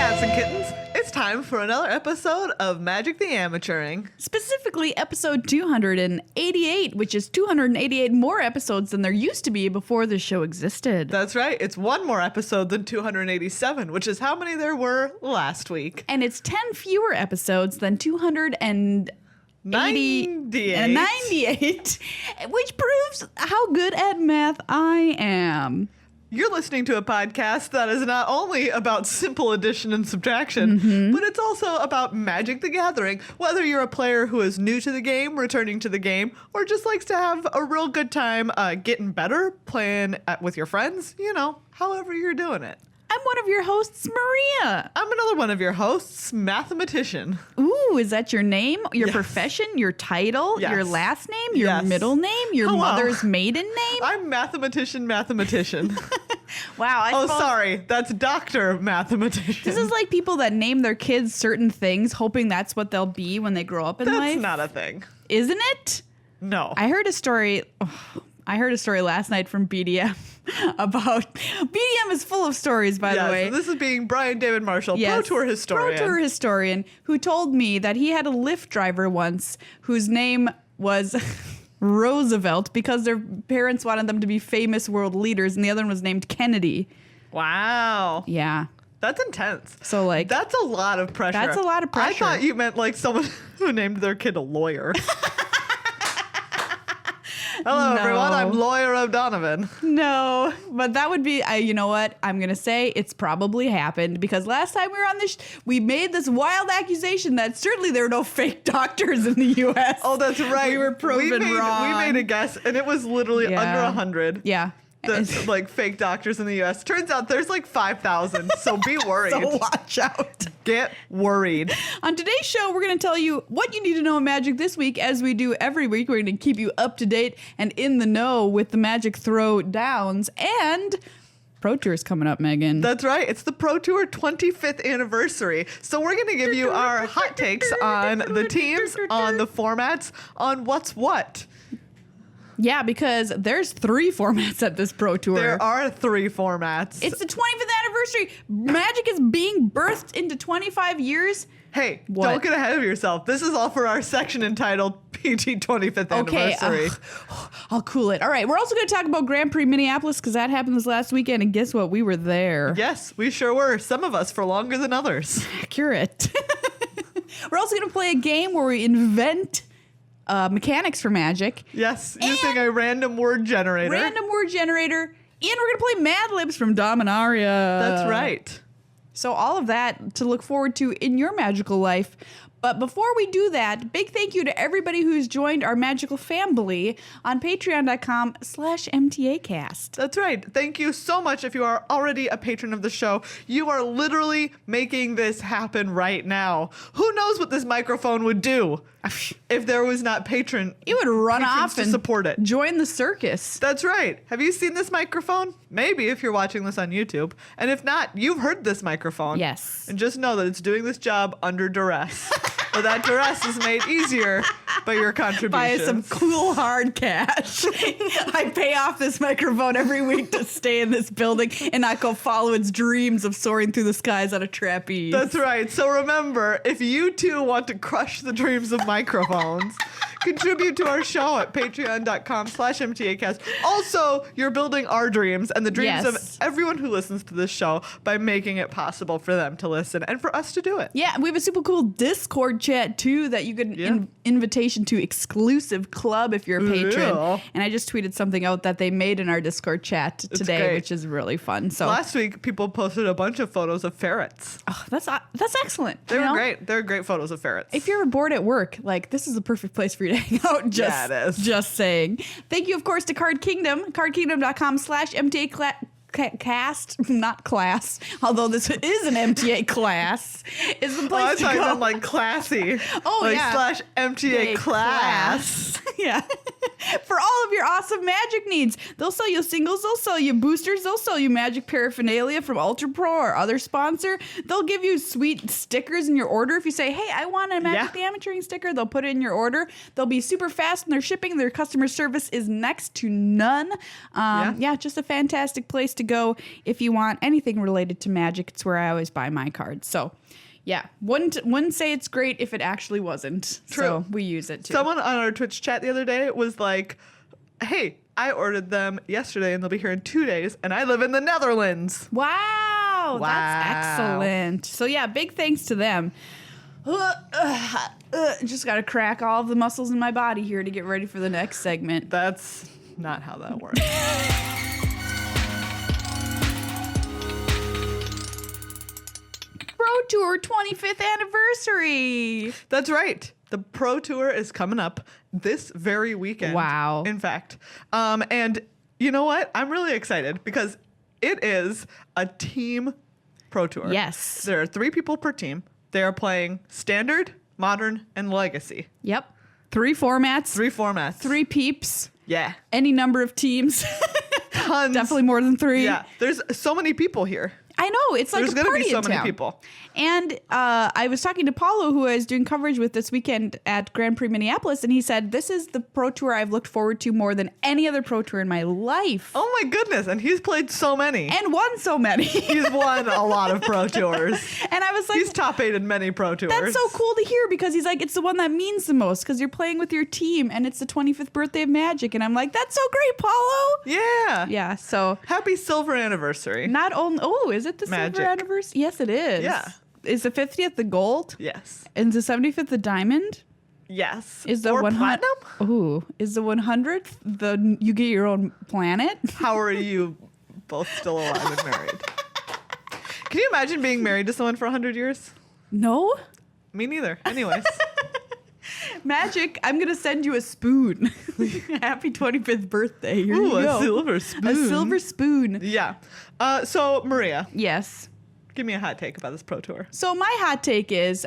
cats and kittens, it's time for another episode of Magic the Amateuring. Specifically episode 288, which is 288 more episodes than there used to be before the show existed. That's right, it's one more episode than 287, which is how many there were last week. And it's 10 fewer episodes than 298, which proves how good at math I am. You're listening to a podcast that is not only about simple addition and subtraction, but it's also about Magic the Gathering. Whether you're a player who is new to the game, returning to the game, or just likes to have a real good time getting better, playing with your friends, you know, however you're doing it. I'm one of your hosts, Maria. I'm another one of your hosts, Mathematician. Ooh, is that your name, your Yes. profession, your title, Yes. your last name, your Yes. middle name, your Hello. mother's maiden name? I'm Mathematician. Wow. Oh, sorry. That's Dr. Mathematician. This is like people that name their kids certain things, hoping that's what they'll be when they grow up in life. That's not a thing. Isn't it? No. I heard a story last night from BDM about BDM is full of stories, by the way. This is being Brian David Marshall, Yes, Pro Tour historian. who told me that he had a Lyft driver once whose name was Roosevelt because their parents wanted them to be famous world leaders, and the other one was named Kennedy. Wow. Yeah. That's intense. So, like, That's a lot of pressure. That's a lot of pressure. I thought you meant like someone who named their kid a lawyer. Hello, No. everyone. I'm Lawyer O'Donovan. no, but that would be, you know what? I'm going to say it's probably happened because last time we were on this, we made this wild accusation that certainly there are no fake doctors in the U.S. Oh, that's right. We were proven wrong. We made a guess, and it was literally Yeah. under 100. Yeah. The, like fake doctors in the U.S. Turns out there's like 5,000, so be worried. So watch out. Get worried. On today's show, we're going to tell you what you need to know in Magic this week. As we do every week, we're going to keep you up to date and in the know with the Magic Throwdowns. And Pro Tour's coming up, Megan. That's right. It's the Pro Tour 25th anniversary. So we're going to give you our hot takes on the teams, on the formats, on what's what. Yeah, because there's 3 formats at this Pro Tour. There are 3 formats. It's the 25th anniversary. Magic is being birthed into 25 years. Hey, What? don't get ahead of yourself. This is all for our section entitled PG 25th Okay, Anniversary. I'll cool it. All right, we're also going to talk about Grand Prix Minneapolis because that happened this last weekend, and guess what? We were there. Yes, we sure were. Some of us for longer than others. Accurate. We're also going to play a game where we invent mechanics for Magic. Yes, using a random word generator. Random word generator. And we're going to play MadLibs from Dominaria. That's right. So all of that to look forward to in your magical life. But before we do that, big thank you to everybody who's joined our magical family on patreon.com/MTAcast. That's right. Thank you so much. If you are already a patron of the show, you are literally making this happen right now. Who knows what this microphone would do if there was not It would run patrons off to and support it. join the circus. That's right. Have you seen this microphone? Maybe if you're watching this on YouTube. And if not, you've heard this microphone. Yes. And just know that it's doing this job under duress. But that duress is made easier by your contributions. Buy some cool hard cash. I pay off this microphone every week to stay in this building and not go follow its dreams of soaring through the skies on a trapeze. That's right. So remember, if you too want to crush the dreams of microphones, contribute to our show at patreon.com/MTAcast. Also, you're building our dreams and the dreams of everyone who listens to this show by making it possible for them to listen and for us to do it. Yeah, we have a super cool Discord chat too that you get an invitation to exclusive club if you're a patron. Yeah. And I just tweeted something out that they made in our Discord chat today, great. which is really fun. So Last week, people posted a bunch of photos of ferrets. oh, that's excellent. They were great. They were great photos of ferrets. If you're ever bored at work, like this is the perfect place for you to hang out. Yeah, it is. Just saying. Thank you, of course, to Card Kingdom, cardkingdom.com/MTA cast, not class, although this is an MTA class, is the place I to thought you go. meant like classy. Oh, like yeah. /MTA class. Yeah. For all of your awesome Magic needs. They'll sell you singles, they'll sell you boosters, they'll sell you Magic paraphernalia from Ultra Pro or other sponsor. They'll give you sweet stickers in your order. If you say, hey, I want a Magic the Amateuring sticker, they'll put it in your order. They'll be super fast in their shipping. Their customer service is next to none. Just a fantastic place to go if you want anything related to Magic. It's where I always buy my cards. So yeah, wouldn't say it's great if it actually wasn't. True. So we use it too. Someone on our Twitch chat the other day was like, hey, I ordered them yesterday and they'll be here in 2 days and I live in the Netherlands. Wow. That's excellent. So yeah, big thanks to them. Just got to crack all of the muscles in my body here to get ready for the next segment. That's not how that works. Pro Tour 25th anniversary. That's right. The Pro Tour is coming up this very weekend. Wow. In fact. And you know what? I'm really excited because it is a team Pro Tour. Yes. There are 3 people per team. They are playing Standard, Modern, and Legacy. Yep. 3 formats. 3 formats. 3 peeps. Yeah. Any number of teams. Tons. Definitely more than 3. Yeah. There's so many people here. I know. It's like There's a going to party be so in many town. people. And I was talking to Paulo, who I was doing coverage with this weekend at Grand Prix Minneapolis, and he said, this is the Pro Tour I've looked forward to more than any other Pro Tour in my life. Oh my goodness. And he's played so many. And won so many. He's won a lot of Pro Tours. And I was like, He's top 8 in many Pro Tours. that's so cool to hear because he's like, it's the one that means the most because you're playing with your team and it's the 25th birthday of Magic. And I'm like, that's so great, Paulo. Yeah. Yeah. So Happy silver anniversary. not only, is it the Magic. silver anniversary? Yes, it is. Yeah. Is the 50th the gold? Yes. Is the 75th the diamond? Yes. Is the or 100 platinum? Ooh, is the 100th the you get your own planet? How are you both still alive and married? Can you imagine being married to someone for 100 years? No. Me neither. Anyways. Magic, I'm going to send you a spoon. Happy 25th birthday. Here Ooh, you go. a silver spoon. A silver spoon. Yeah. So, Maria, Yes. give me a hot take about this Pro Tour. So my hot take is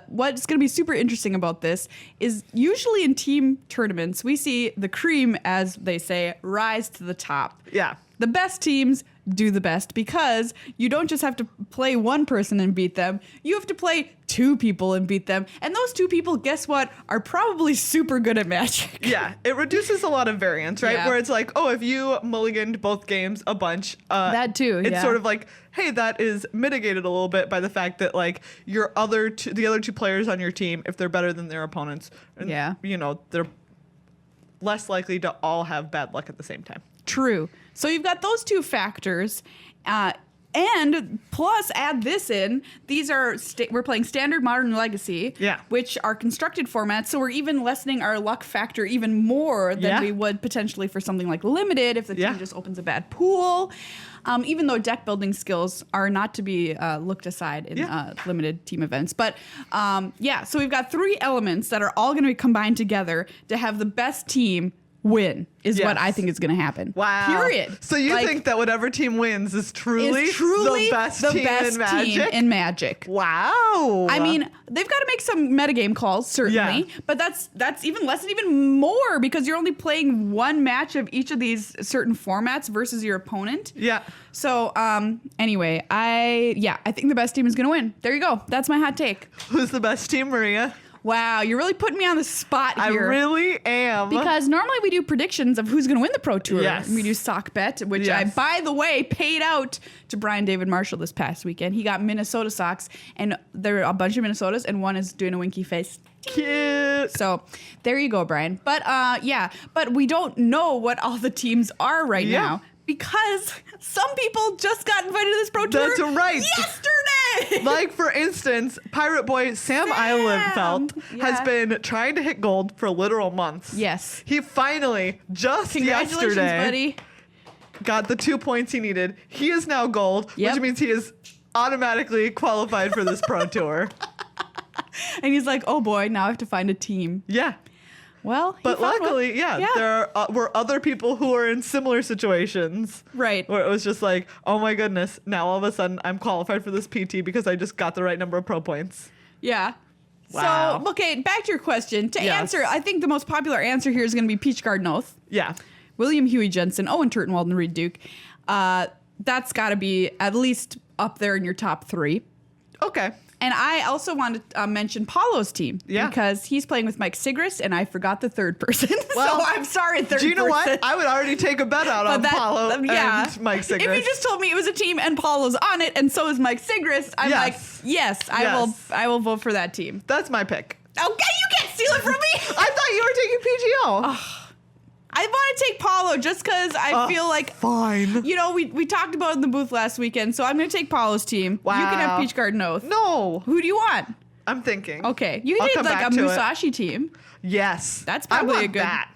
what's going to be super interesting about this is usually in team tournaments, we see the cream, as they say, rise to the top. Yeah. The best teams do the best because you don't just have to play one person and beat them. You have to play 2 people and beat them. And those 2 people, guess what, are probably super good at Magic. Yeah. It reduces a lot of variance, right? Yeah. Where it's like, oh, if you mulliganed both games a bunch. That too, It's yeah. sort of like, hey, that is mitigated a little bit by the fact that like the other 2 players on your team, if they're better than their opponents, and, Yeah. they're less likely to all have bad luck at the same time. True. So you've got those 2 factors. And plus, add this in. These are we're playing Standard, Modern, Legacy, Yeah. which are constructed formats. So we're even lessening our luck factor even more than Yeah. we would potentially for something like Limited if the team Yeah. just opens a bad pool. Even though deck building skills are not to be looked aside in Yeah. limited team events. But so we've got 3 elements that are all going to be combined together to have the best team win is what Yes. I think is going to happen. Wow. Period. So you Like, think that whatever team wins is truly the best team in Magic? in Magic. Wow. I mean, they've got to make some metagame calls, certainly, Yeah. but that's even less and even more because you're only playing one match of each of these certain formats versus your opponent. Yeah. So, anyway, I think the best team is going to win. There you go. That's my hot take. Who's the best team, Maria? Wow, you're really putting me on the spot here. I really am. Because normally we do predictions of who's going to win the Pro Tour. Yes. And we do sock bet, which Yes. I, by the way, paid out to Brian David Marshall this past weekend. He got Minnesota socks, and there are a bunch of Minnesotas, and one is doing a winky face. Cute. So there you go, Brian. But but we don't know what all the teams are right Yeah. now because some people just got invited to this Pro Tour That's right. yesterday. Like, for instance, Pirate Boy Sam Eilenfeld has Yeah. been trying to hit gold for literal months. Yes. He finally, just Congratulations, yesterday, buddy. got the 2 points he needed. He is now gold, Yep. which means he is automatically qualified for this Pro Tour. And he's like, oh boy, now I have to find a team. Yeah. Well, he But found one. luckily, there were other people who were in similar situations. Right. Where it was just like, oh my goodness, now all of a sudden I'm qualified for this PT because I just got the right number of pro points. Yeah. Wow. So, okay, back to your question. To Yes. answer, I think the most popular answer here is going to be Peach Garden Oath, Yeah. William Huey Jensen, Owen Turtenwald, and Reed Duke. That's got to be at least up there in your top 3. Okay. And I also want to mention Paulo's team. Yeah. Because he's playing with Mike Sigrist, and I forgot the third person. Well, so I'm sorry, third person. Do you know what? I would already take a bet out on Paulo and Mike Sigrist. If you just told me it was a team and Paulo's on it, and so is Mike Sigrist, I'm like, yes, I will vote for that team. That's my pick. Okay, you can't steal it from me. I thought you were taking PGO. I want to take Paulo just because I feel like, fine. you know, we talked about it in the booth last weekend, so I'm going to take Paulo's team. Wow. You can have Peach Garden Oath. No. Who do you want? I'm thinking. Okay, you I'll can come take like back a to it. Musashi team. Yes. That's I probably want a good. that.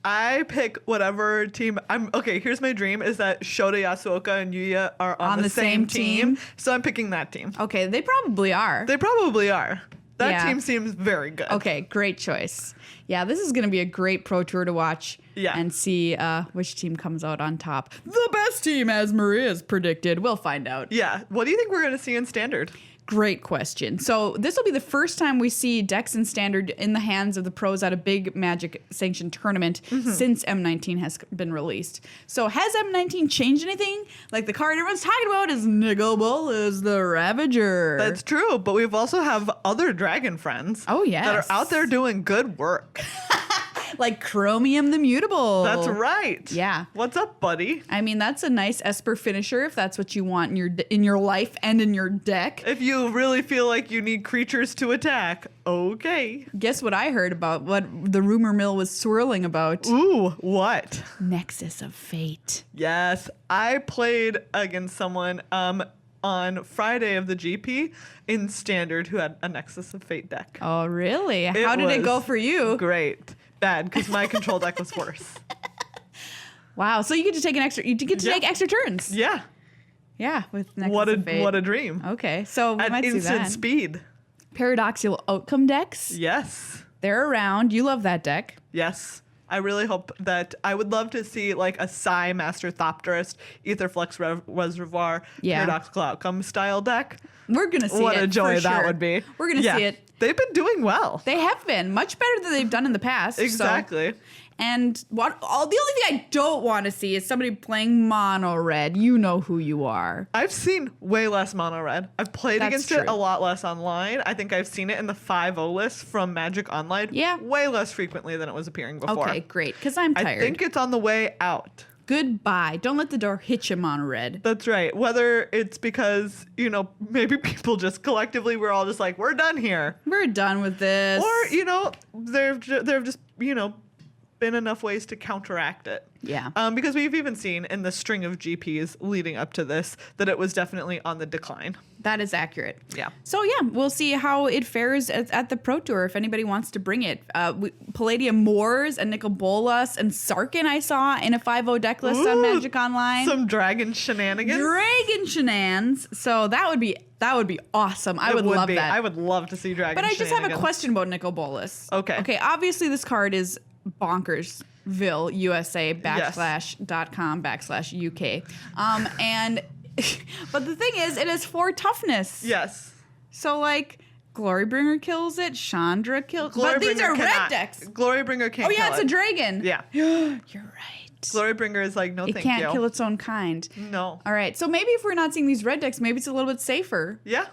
I pick whatever team. Okay, here's my dream is that Shota Yasuoka and Yuya are on the same team. So I'm picking that team. Okay, they probably are. They probably are. That Yeah. team seems very good. Okay, great choice. Yeah, this is going to be a great pro tour to watch and see which team comes out on top. The best team, as Maria's predicted. We'll find out. Yeah. What do you think we're going to see in Standard? Great question. So this will be the first time we see decks in Standard in the hands of the pros at a big Magic sanctioned tournament since M19 has been released. So has M19 changed anything? Like the card everyone's talking about is Niggleball is the Ravager. That's true, but we've also have other dragon friends. Oh, yes. That are out there doing good work. Like Chromium the Mutable. That's right. Yeah. What's up, buddy? I mean, that's a nice Esper finisher if that's what you want in your life and in your deck. If you really feel like you need creatures to attack, okay. Guess what I heard about what the rumor mill was swirling about? Ooh, what? Nexus of Fate. Yes, I played against someone on Friday of the GP in Standard who had a Nexus of Fate deck. Oh, really? How did it go was for you? Great. Bad, because my control deck was worse. Wow. So you get to take take extra turns. Yeah. Yeah, with Nexus of Fate. What a dream. Okay, so we At might see instant that. speed. Paradoxical Outcome decks. Yes. They're around. You love that deck. Yes. I really hope that I would love to see like a Psy Master Thopterist, Aetherflux Reservoir, Paradoxical Outcome style deck. We're going to see it. What a joy for that sure. would be. We're going to see it. They've been doing well. They have been much better than they've done in the past. so- Exactly. And the only thing I don't want to see is somebody playing mono red. You know who you are. I've seen way less mono red. I've played That's against true. it a lot less online. I think I've seen it in the 5.0 list from Magic Online way less frequently than it was appearing before. Okay, great. Because I'm tired. I think it's on the way out. Goodbye. Don't let the door hit you, mono red. That's right. Whether it's because, maybe people just collectively we're all just like, we're done here. We're done with this. Or, there've just, been enough ways to counteract it. Yeah. Because we've even seen in the string of GPs leading up to this that it was definitely on the decline. That is accurate. Yeah. So yeah, we'll see how it fares at the Pro Tour if anybody wants to bring it. Palladium Moors and Nicol Bolas and Sarkin I saw in a 5.0 deck list on Magic Online. Some dragon shenanigans. Dragon shenanigans. So that would be awesome. I would love that. I would love to see dragon But I just have a shenanigans. question about Nicol Bolas. Okay. Okay, obviously this card is Bonkersville, USA, /.com/UK. And but the thing is, it is 4 toughness. Yes. So like Glorybringer kills it, Chandra kills it. But these Glorybringer are red cannot. decks. Glorybringer can't Oh yeah, kill it's it. a dragon. Yeah. You're right. Glorybringer is like, no It thank can't you. kill its own kind. No. All right. So maybe if we're not seeing these red decks, maybe it's a little bit safer. Yeah.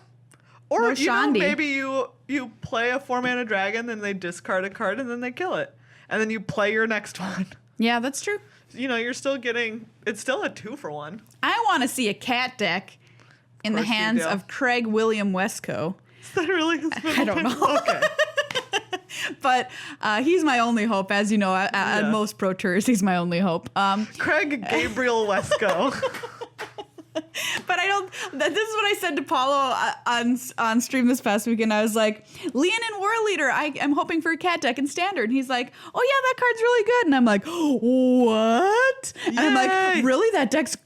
Or, No Shandi. maybe you play a 4-mana dragon, then they discard a card, and then they kill it. And then you play your next one. Yeah, that's true. You're still getting, it's still a 2-for-1. I want to see a cat deck in the course you hands do. of Craig William Westco. Is that really his middle I don't name? know. Okay. But he's my only hope. As you know, at most Pro Tours, he's my only hope. Craig Gabriel Wesco. But I don't. This is what I said to Paulo on stream this past weekend. I was like, Leonin War Leader. I am hoping for a cat deck in Standard. And he's like, oh yeah, that card's really good. And I'm like, what? And I'm Yay. like, really? That deck's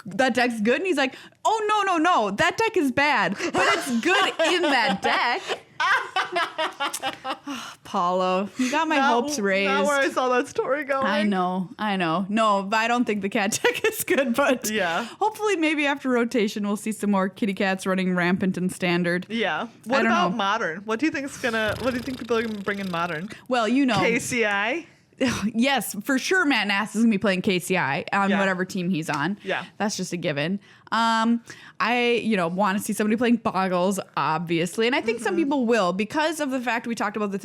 good? And he's like, oh no, that deck is bad, but it's good in that deck. Paulo, you got my hopes raised. Not where I saw that story going. I know. No, but I don't think the cat deck is good, but Yeah. hopefully maybe after rotation we'll see some more kitty cats running rampant in standard. Yeah. I What don't about know. modern? What do you think people are gonna bring in modern? Well, you know. KCI? Yes, for sure Matt Nass is going to be playing KCI on Yeah. whatever team he's on. Yeah. That's just a given. I want to see somebody playing Boggles, obviously. And I think some people will because of the fact we talked about that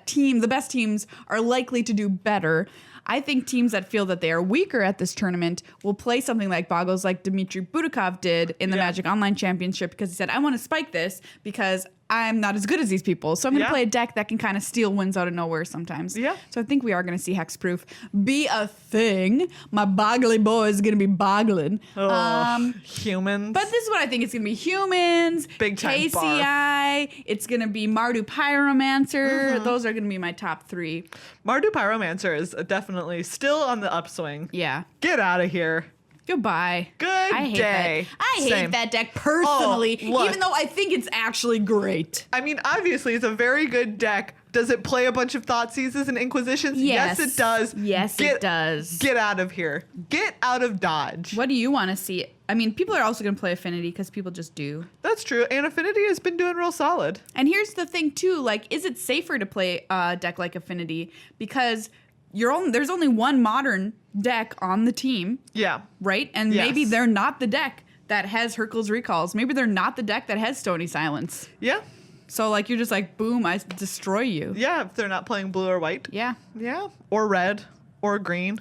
the best teams are likely to do better. I think teams that feel that they are weaker at this tournament will play something like Boggles like Dmitry Budakov did in the Yeah. Magic Online Championship because he said, I want to spike this because I'm not as good as these people. So I'm going to Yeah. play a deck that can kind of steal wins out of nowhere sometimes. Yeah. So I think we are going to see Hexproof be a thing. My boggly boy is going to be boggling. Humans. But this is what I think. It's going to be humans, Big time KCI. It's going to be Mardu Pyromancer. Those are going to be my top 3. Mardu Pyromancer is definitely still on the upswing. Yeah. Get out of here. Goodbye. Good I hate day. That. I hate Same. that deck personally, look. even though I think it's actually great. I mean, obviously, it's a very good deck. Does it play a bunch of Thought Seizes and Inquisitions? Yes. Yes, it does. Yes, it does. Get out of here. Get out of Dodge. What do you want to see? I mean, people are also going to play Affinity because people just do. That's true. And Affinity has been doing real solid. And here's the thing, too. Like, is it safer to play a deck like Affinity? Because there's only one modern deck on the team, Yeah. right? And Yes. maybe they're not the deck that has Hercules Recalls. Maybe they're not the deck that has Stony Silence. Yeah. So, like, you're just like, boom, I destroy you. Yeah. If they're not playing blue or white. Yeah. Yeah. Or red. Or green.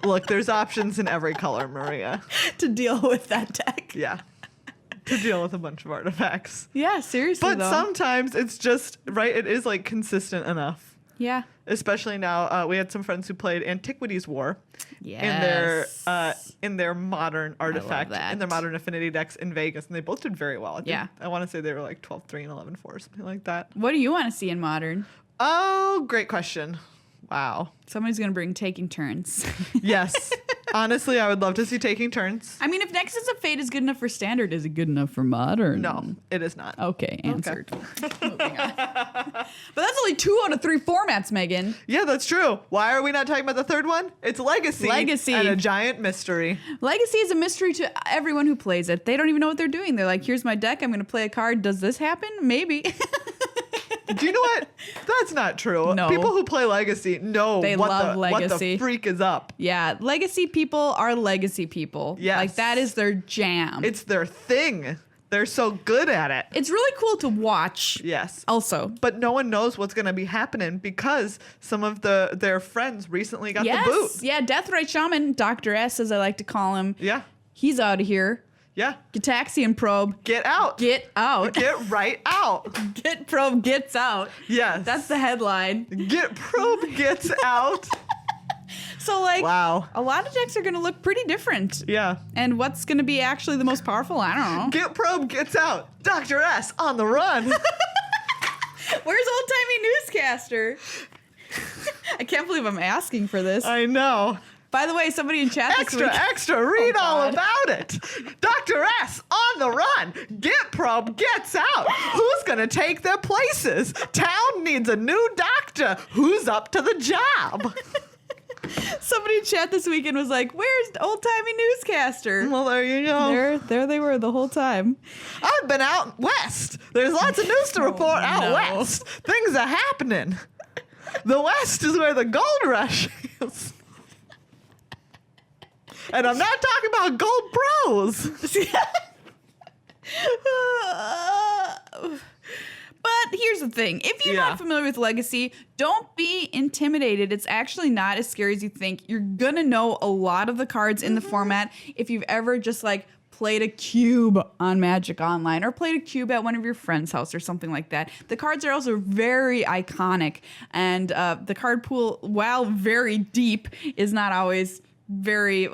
Look, there's options in every color, Maria. To deal with that deck. Yeah. To deal with a bunch of artifacts. Yeah, seriously, But though. Sometimes it's just, right, it is like consistent enough. Yeah. Especially now, we had some friends who played Antiquities War Yes. in their modern artifact, that. in their modern affinity decks in Vegas, and they both did very well. Yeah. I want to say they were like 12-3 and 11-4 or something like that. What do you want to see in Modern? Oh, great question. Wow. Somebody's going to bring Taking Turns. Yes. Honestly, I would love to see Taking Turns. I mean, if Nexus of Fate is good enough for Standard, is it good enough for Modern? No, it is not. Okay, answered. Moving on. But that's only 2 out of 3 formats, Megan. Yeah, that's true. Why are we not talking about the third one? It's Legacy. Legacy. And a giant mystery. Legacy is a mystery to everyone who plays it. They don't even know what they're doing. They're like, here's my deck. I'm going to play a card. Does this happen? Maybe. Do you know what? That's not true. No. People who play Legacy know They what love what the Legacy. freak is up. Yeah, Legacy people are Legacy people. Yes. Like, that is their jam. It's their thing. They're so good at it. It's really cool to watch. Yes. Also. But no one knows what's going to be happening because some of their friends recently got Yes. the boot. Yeah, Deathrite Shaman, Dr. S, as I like to call him. Yeah. He's out of here. Yeah. Gitaxian Probe. Get out. Get out. Get right out. Get Probe gets out. Yes. That's the headline. Get Probe gets out. So, like, Wow. a lot of decks are going to look pretty different. Yeah. And what's going to be actually the most powerful? I don't know. Get Probe gets out. Dr. S on the run. Where's old-timey newscaster? I can't believe I'm asking for this. I know. By the way, somebody in chat this week. Extra, read all God. about it. Dr. S on the run. Get Probe gets out. Who's going to take their places? Town needs a new doctor. Who's up to the job? Somebody in chat this weekend was like, "Where's old-timey newscaster?" Well, there you go. There they were the whole time. I've been out west. There's lots of news to report out no. west. Things are happening. The west is where the gold rush is. And I'm not talking about gold pros. But here's the thing. If you're Yeah. not familiar with Legacy, don't be intimidated. It's actually not as scary as you think. You're going to know a lot of the cards in the format if you've ever just like played a cube on Magic Online or played a cube at one of your friend's house or something like that. The cards are also very iconic, and the card pool, while very deep, is not always very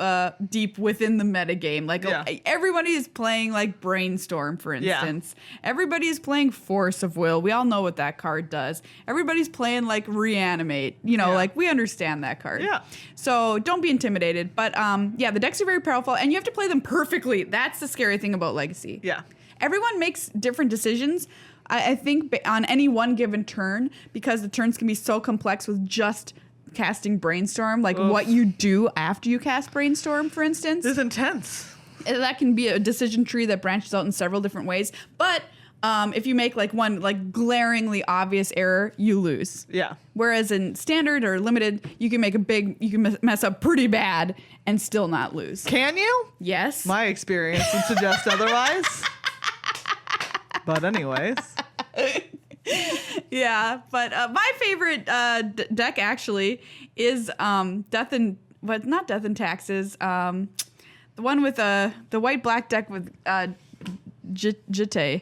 deep within the metagame. Like Yeah. everybody is playing like Brainstorm, for Yeah. instance. Everybody is playing Force of Will. We all know what that card does. Everybody's playing like Reanimate. You know, Yeah. like we understand that card. Yeah. So don't be intimidated. But yeah, the decks are very powerful and you have to play them perfectly. That's the scary thing about Legacy. Yeah. Everyone makes different decisions. I think on any one given turn, because the turns can be so complex with just casting Brainstorm, like Oof. what you do after you cast Brainstorm, for instance. This is intense. That can be a decision tree that branches out in several different ways. But if you make like one like glaringly obvious error, you lose. Yeah. Whereas in standard or limited, you can make you can mess up pretty bad and still not lose. Can you? Yes. My experience would suggest otherwise. But anyways. Yeah, but my favorite deck actually is not Death and Taxes. The one with the white black deck with Jite.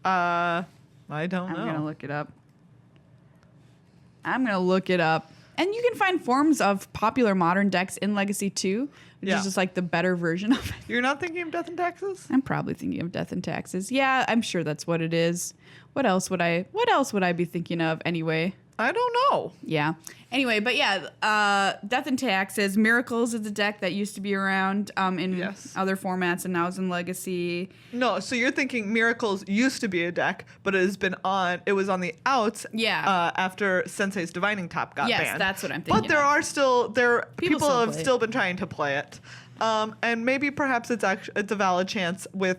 I don't know. I'm gonna look it up. And you can find forms of popular modern decks in Legacy 2, which Yeah. is just like the better version of it. You're not thinking of Death and Taxes? I'm probably thinking of Death and Taxes. Yeah, I'm sure that's what it is. What else would I be thinking of anyway? I don't know. Yeah. Anyway, but yeah, Death and Taxes. Miracles is a deck that used to be around in Yes. other formats and now is in Legacy. No, so you're thinking Miracles used to be a deck, but it was on the outs Yeah. after Sensei's Divining Top got Yes, banned. that's what I'm thinking But people still have play it. still been trying to play it. And maybe perhaps it's a valid chance with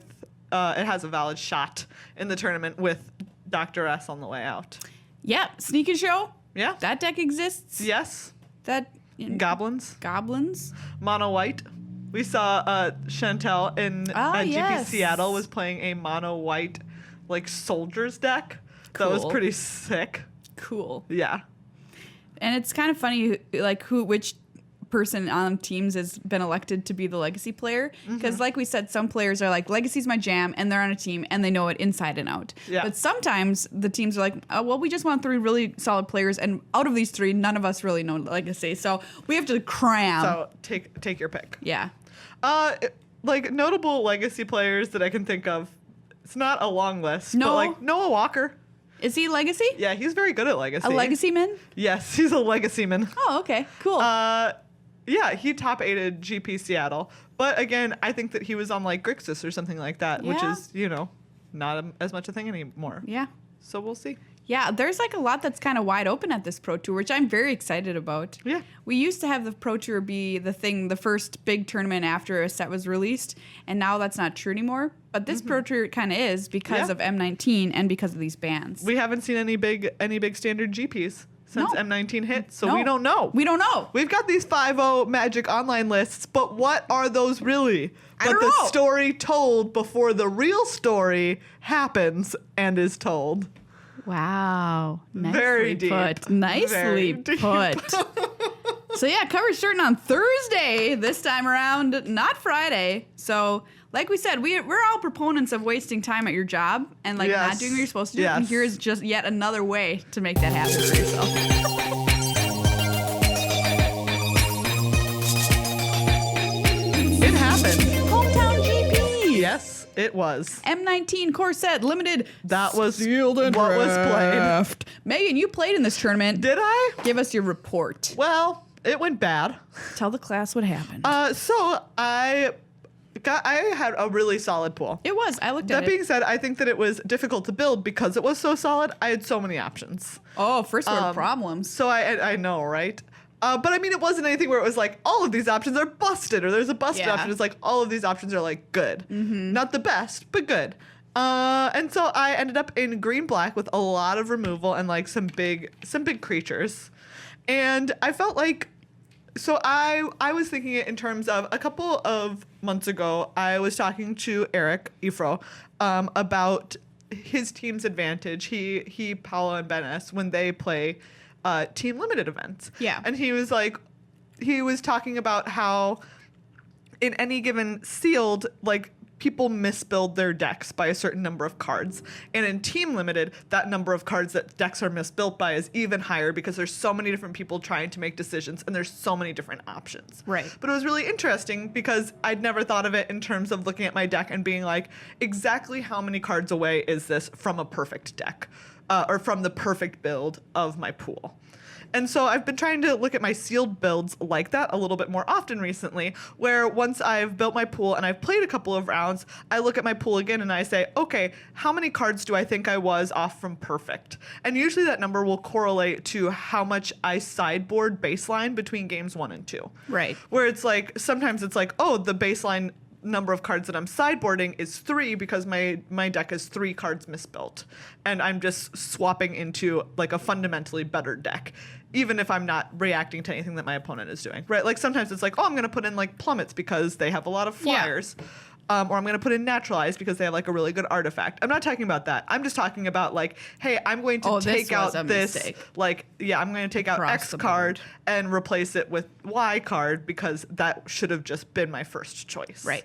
it has a valid shot in the tournament with Dr. S on the way out. Yeah, Sneak and Show. Yeah. That deck exists. Yes. That Goblins. Goblins. Mono white. We saw Chantel in GP yes. Seattle was playing a mono white like soldiers deck. That was Cool. pretty sick. Cool. Yeah. And it's kind of funny, like which person on teams has been elected to be the Legacy player, because like we said, some players are like, Legacy's my jam, and they're on a team and they know it inside and out. Yeah. But sometimes the teams are like, oh, well, we just want 3 really solid players, and out of these 3, none of us really know Legacy, so we have to cram. So take your pick. Yeah. Like notable Legacy players that I can think of. It's not a long list. No. But like Noah Walker. Is he Legacy? Yeah, he's very good at Legacy. A Legacy man? Yes, he's a Legacy man. Oh, okay. Cool. Yeah, he top 8'd GP Seattle. But again, I think that he was on like Grixis or something like that, which Yeah. is, not as much a thing anymore. yeah. So we'll see. Yeah, there's like a lot that's kind of wide open at this Pro Tour, which I'm very excited about. Yeah. We used to have the Pro Tour be the first big tournament after a set was released, and now that's not true anymore. But this Pro Tour kind of is because Yeah. of M19 and because of these bans. We haven't seen any big standard GPs since No. M19 hit, so No. we don't know. We don't know. We've got these 5-0 Magic online lists, but what are those really? I But don't the know. story told before the real story happens and is told. Wow. Nicely Very deep. put. Nicely Very deep. put. So yeah, coverage starting on Thursday this time around, not Friday. So like we said, we're all proponents of wasting time at your job and like Yes. not doing what you're supposed to do. Yes. And here's just yet another way to make that happen for yourself. It happened. Hometown GP. Yes, it was. M19 core set limited. That was Sealed and what was played. draft. Megan, you played in this tournament. Did I? Give us your report. Well, it went bad. Tell the class what happened. So I had a really solid pool. It was. I looked at That it. being said, I think that it was difficult to build because it was so solid. I had so many options. Oh, first world problems. So I know, right? But I mean, it wasn't anything where it was like, all of these options are busted or there's a busted Yeah. option. It's like, all of these options are like good. Not the best, but good. And so I ended up in green-black with a lot of removal and like some big creatures. And I felt like, so I was thinking it in terms of a couple of months ago, I was talking to Eric Ifro about his team's advantage. He, Paolo, and Benes, when they play team limited events. Yeah. And he was talking about how in any given sealed, like people misbuild their decks by a certain number of cards. And in team limited, that number of cards that decks are misbuilt by is even higher because there's so many different people trying to make decisions and there's so many different options. Right. But it was really interesting because I'd never thought of it in terms of looking at my deck and being like, exactly how many cards away is this from a perfect deck? Or from the perfect build of my pool. And so I've been trying to look at my sealed builds like that a little bit more often recently, where once I've built my pool and I've played a couple of rounds, I look at my pool again and I say, okay, how many cards do I think I was off from perfect? And usually that number will correlate to how much I sideboard baseline between games 1 and 2. Right. Where it's like, sometimes it's like, oh, the baseline number of cards that I'm sideboarding is 3 because my deck is 3 cards misbuilt. And I'm just swapping into like a fundamentally better deck, even if I'm not reacting to anything that my opponent is doing, right? Like sometimes it's like, oh, I'm going to put in like plummets because they have a lot of flyers. Or I'm going to put in naturalized because they have like a really good artifact. I'm not talking about that. I'm just talking about like, hey, I'm going to take out this, mistake. like, yeah, I'm going to take out X card and replace it with Y card because that should have just been my first choice. Right.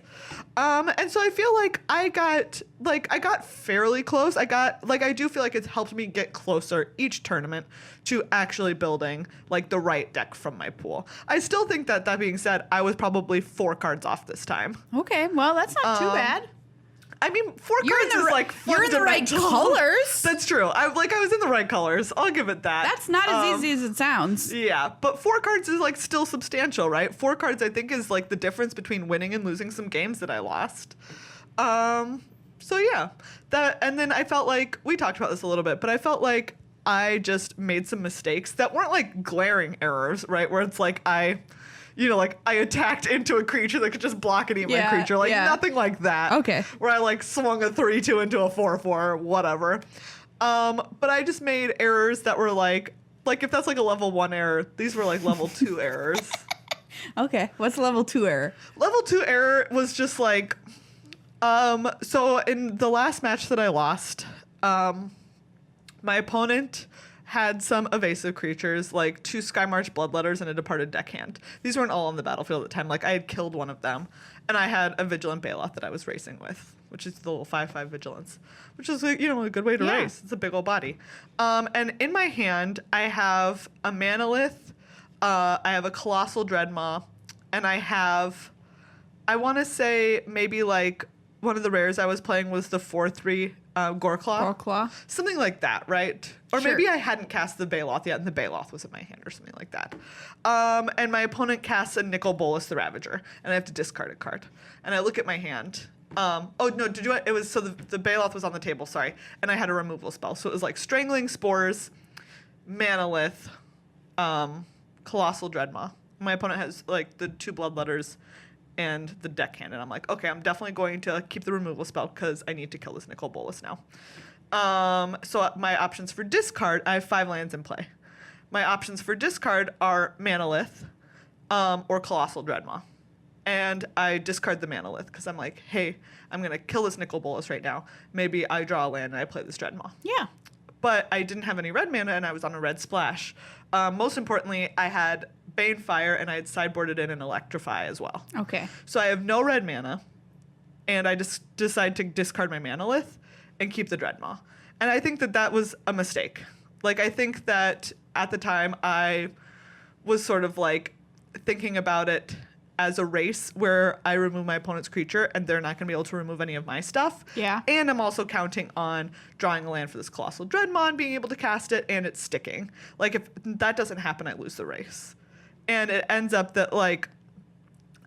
And so I feel like I got fairly close. I do feel like it's helped me get closer each tournament to actually building like the right deck from my pool. I still think that being said, I was probably 4 cards off this time. Okay, well, that's not too bad. I mean, 4 cards is like you're in the right colors. That's true. I was in the right colors. I'll give it that. That's not as easy as it sounds. Yeah, but 4 cards is like still substantial, right? 4 cards I think is like the difference between winning and losing some games that I lost. So yeah, and then I felt like we talked about this a little bit, but I felt like I just made some mistakes that weren't like glaring errors, right? Where it's like I attacked into a creature that could just block and eat my creature. Like nothing like that. Okay. Where I like swung a 3/2 into a 4/4, whatever. But I just made errors that were like if that's like a level 1 error, these were like level 2 errors. Okay. What's level 2 error? Level 2 error was just like, so in the last match that I lost, my opponent had some evasive creatures, like 2 Skymarch Bloodletters and a Departed Deckhand. These weren't all on the battlefield at the time. Like, I had killed one of them, and I had a Vigilant Baloth that I was racing with, which is the little 5/5 Vigilance, which is, a good way to race. It's a big old body. And in my hand, I have a Manalith, I have a Colossal Dreadmaw, and I want to say maybe, like, one of the rares I was playing was the 4/3 Goreclaw. Goreclaw. Something like that, right? Or Sure. maybe I hadn't cast the Baloth yet, and the Baloth was in my hand or something like that. And my opponent casts a Nicol Bolas the Ravager, and I have to discard a card. And I look at my hand. The Baloth was on the table, sorry. And I had a removal spell. So it was like Strangling Spores, Manalith, Colossal Dreadmaw. My opponent has like the 2 Bloodletters and the Deckhand, and I'm like, okay, I'm definitely going to keep the removal spell because I need to kill this Nicol Bolas now. So my options for discard, I have 5 lands in play. My options for discard are Manalith or Colossal Dreadmaw. And I discard the Manalith because I'm like, hey, I'm going to kill this Nicol Bolas right now. Maybe I draw a land and I play this Dreadmaw. Yeah. But I didn't have any red mana, and I was on a red splash. Most importantly, I had Banefire, and I had sideboarded in an Electrify as well. Okay. So I have no red mana, and I just decide to discard my Manalith and keep the Dreadmaw. And I think that was a mistake. Like, I think that at the time I was sort of like thinking about it as a race where I remove my opponent's creature and they're not going to be able to remove any of my stuff. Yeah. And I'm also counting on drawing a land for this Colossal Dreadmaw and being able to cast it, and it's sticking. Like, if that doesn't happen, I lose the race. And it ends up that, like,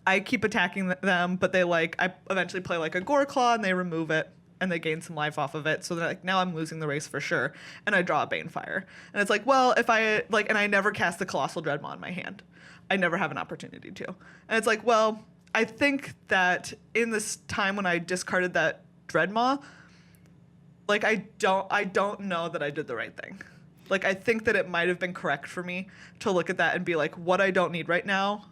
I keep attacking them, but I eventually play, like, a Goreclaw, and they remove it, and they gain some life off of it. So they're like, now I'm losing the race for sure. And I draw a Banefire. And it's like, well, and I never cast the Colossal Dreadmaw in my hand. I never have an opportunity to. And it's like, well, I think that in this time when I discarded that Dreadmaw, like, I don't know that I did the right thing. Like, I think that it might have been correct for me to look at that and be like, what I don't need right now